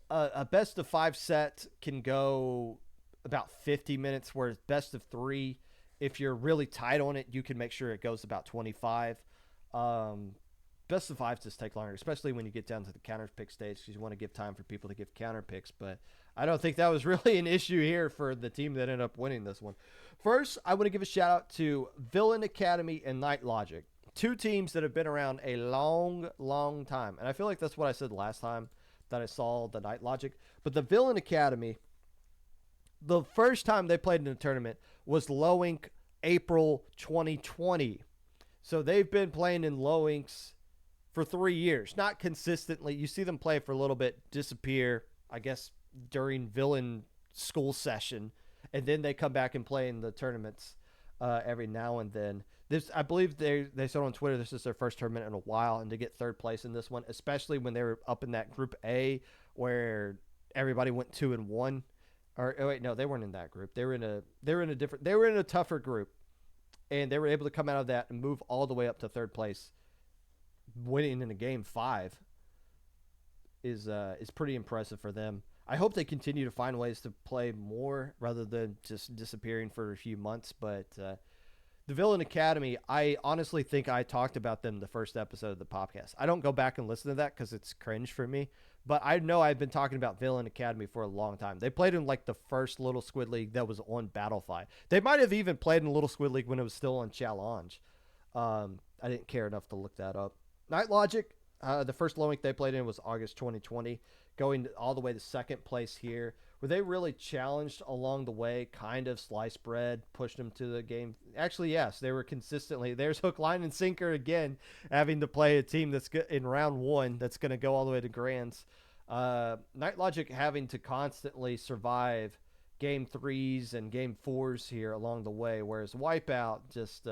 A best of 5 set can go about 50 minutes, whereas best of 3, if you're really tight on it, you can make sure it goes about 25. Best of 5s just take longer, especially when you get down to the counter pick stage, because you want to give time for people to give counter picks. But I don't think that was really an issue here for the team that ended up winning this one. First, I want to give a shout out to Villain Academy and Night Logic, 2 teams that have been around a long, long time. And I feel like that's what I said last time that I saw the Night Logic. But the Villain Academy, the first time they played in a tournament was Low Ink April 2020. So they've been playing in Low Inks for 3 years. Not consistently. You see them play for a little bit, disappear, I guess, during Villain school session. And then they come back and play in the tournaments every now and then. I believe they said on Twitter this is their first tournament in a while, and to get 3rd place in this one, especially when they were up in that Group A where everybody went 2-1. Or oh wait, no, they weren't in that group. They were in a tougher group, and they were able to come out of that and move all the way up to 3rd place, winning in a game 5. Is pretty impressive for them. I hope they continue to find ways to play more rather than just disappearing for a few months. But the Villain Academy, I honestly think I talked about them the first episode of the Popcast. I don't go back and listen to that because it's cringe for me. But I know I've been talking about Villain Academy for a long time. They played in like the first Little Squid League that was on Battlefy. They might have even played in Little Squid League when it was still on Challenge. I didn't care enough to look that up. Night Logic, the first Low Ink they played in was August 2020, going all the way to 2nd place here. Were they really challenged along the way, kind of sliced bread, pushed them to the game? Actually, yes, they were consistently. There's hook, line, and sinker again, having to play a team that's in round 1 that's going to go all the way to Grands. Night Logic having to constantly survive game 3s and game 4s here along the way, whereas Wipeout just,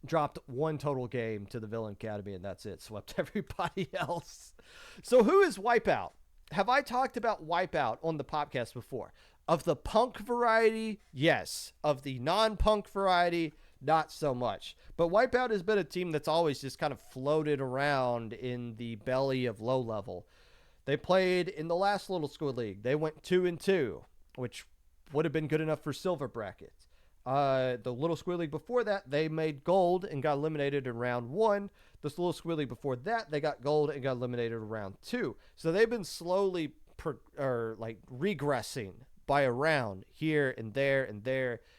dropped 1 total game to the Villain Academy, and that's it. Swept everybody else. So who is Wipeout? Have I talked about Wipeout on the podcast before? Of the punk variety, yes. Of the non-punk variety, not so much. But Wipeout has been a team that's always just kind of floated around in the belly of low level. They played in the last Little Squid League. They went 2-2, which would have been good enough for silver brackets. The Little Squid League before that, they made gold and got eliminated in round 1. This Little Squid League before that, they got gold and got eliminated in round 2. So they've been slowly regressing by a round here and there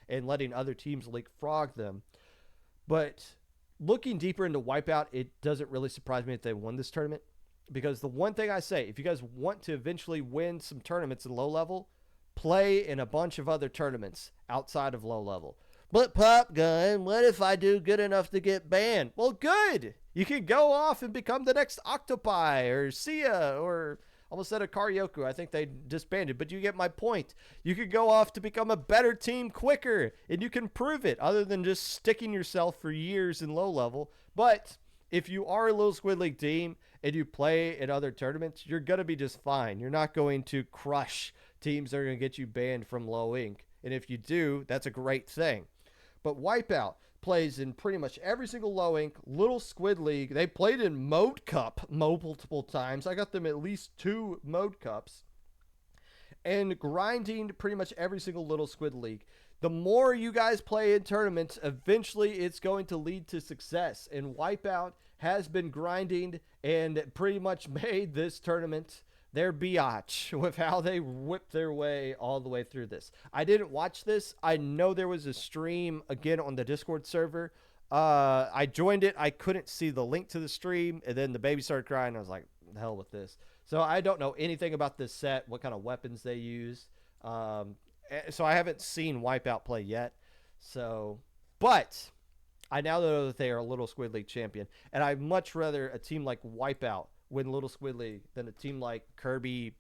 and letting other teams leapfrog them. But looking deeper into Wipeout, it doesn't really surprise me that they won this tournament, because the one thing I say, if you guys want to eventually win some tournaments in low level, play in a bunch of other tournaments outside of low level. But Pop Gun, what if I do good enough to get banned? Well, good. You can go off and become the next Octopi or Sia, or almost said a Karyoku. I think they disbanded, but you get my point. You could go off to become a better team quicker, and you can prove it other than just sticking yourself for years in low level. But if you are a Little Squid League team and you play in other tournaments, you're going to be just fine. You're not going to crush teams that are going to get you banned from Low Ink. And if you do, that's a great thing. But Wipeout plays in pretty much every single Low Ink, Little Squid League. They played in Mode Cup multiple times. I got them at least 2 Mode Cups. And grinding pretty much every single Little Squid League. The more you guys play in tournaments, eventually it's going to lead to success. And Wipeout has been grinding and pretty much made this tournament their biatch with how they whipped their way all the way through this. I didn't watch this. I know there was a stream again on the Discord server. I joined it. I couldn't see the link to the stream, and then the baby started crying. I was like, the hell with this. So I don't know anything about this set, what kind of weapons they use. So I haven't seen Wipeout play yet. So, but I now know that they are a Little Squid League champion, and I'd much rather a team like Wipeout win Little Squid League than a team like Kirby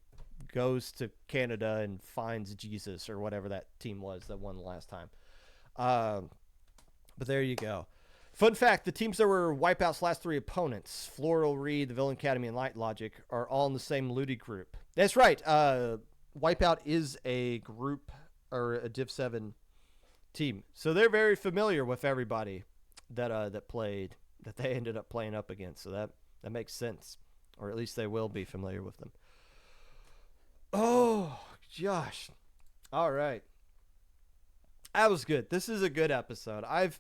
goes to Canada and finds Jesus or whatever that team was that won the last time. But there you go. Fun fact, the teams that were Wipeout's last three opponents, Floral Reed, the Villain Academy, and Light Logic, are all in the same Ludi group. That's right. Wipeout is a group or a Div 7 team. So they're very familiar with everybody that played, that they ended up playing up against. So that makes sense. Or at least they will be familiar with them. Oh, Josh. All right. That was good. This is a good episode. I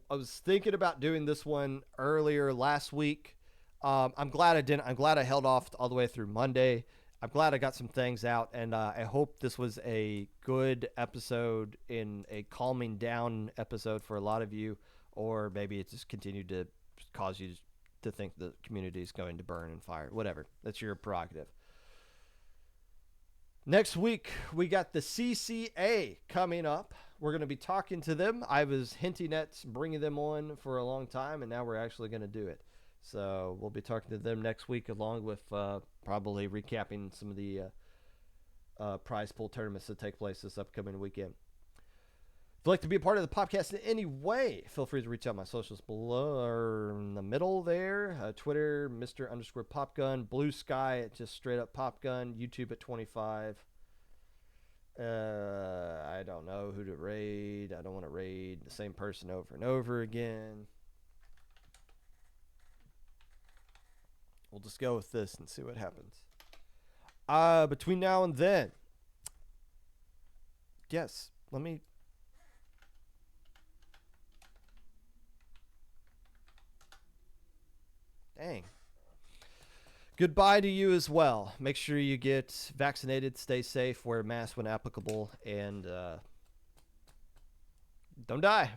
was thinking about doing this one earlier last week. I'm glad I didn't. I'm glad I held off all the way through Monday. I'm glad I got some things out, and I hope this was a good episode in a calming down episode for a lot of you, or maybe it just continued to cause you to think the community is going to burn and fire. Whatever. That's your prerogative. Next week, we got the CCA coming up. We're going to be talking to them. I was hinting at bringing them on for a long time, and now we're actually going to do it. So we'll be talking to them next week, along with probably recapping some of the prize pool tournaments that take place this upcoming weekend. If you'd like to be a part of the podcast in any way, feel free to reach out. My socials below or in the middle there. Twitter, Mr._Popgun. Blue Sky at just straight up Popgun. YouTube at 25. I don't know who to raid. I don't want to raid the same person over and over again. We'll just go with this and see what happens. Between now and then, yes, let me... Dang. Goodbye to you as well. Make sure you get vaccinated, stay safe, wear a mask when applicable, and don't die.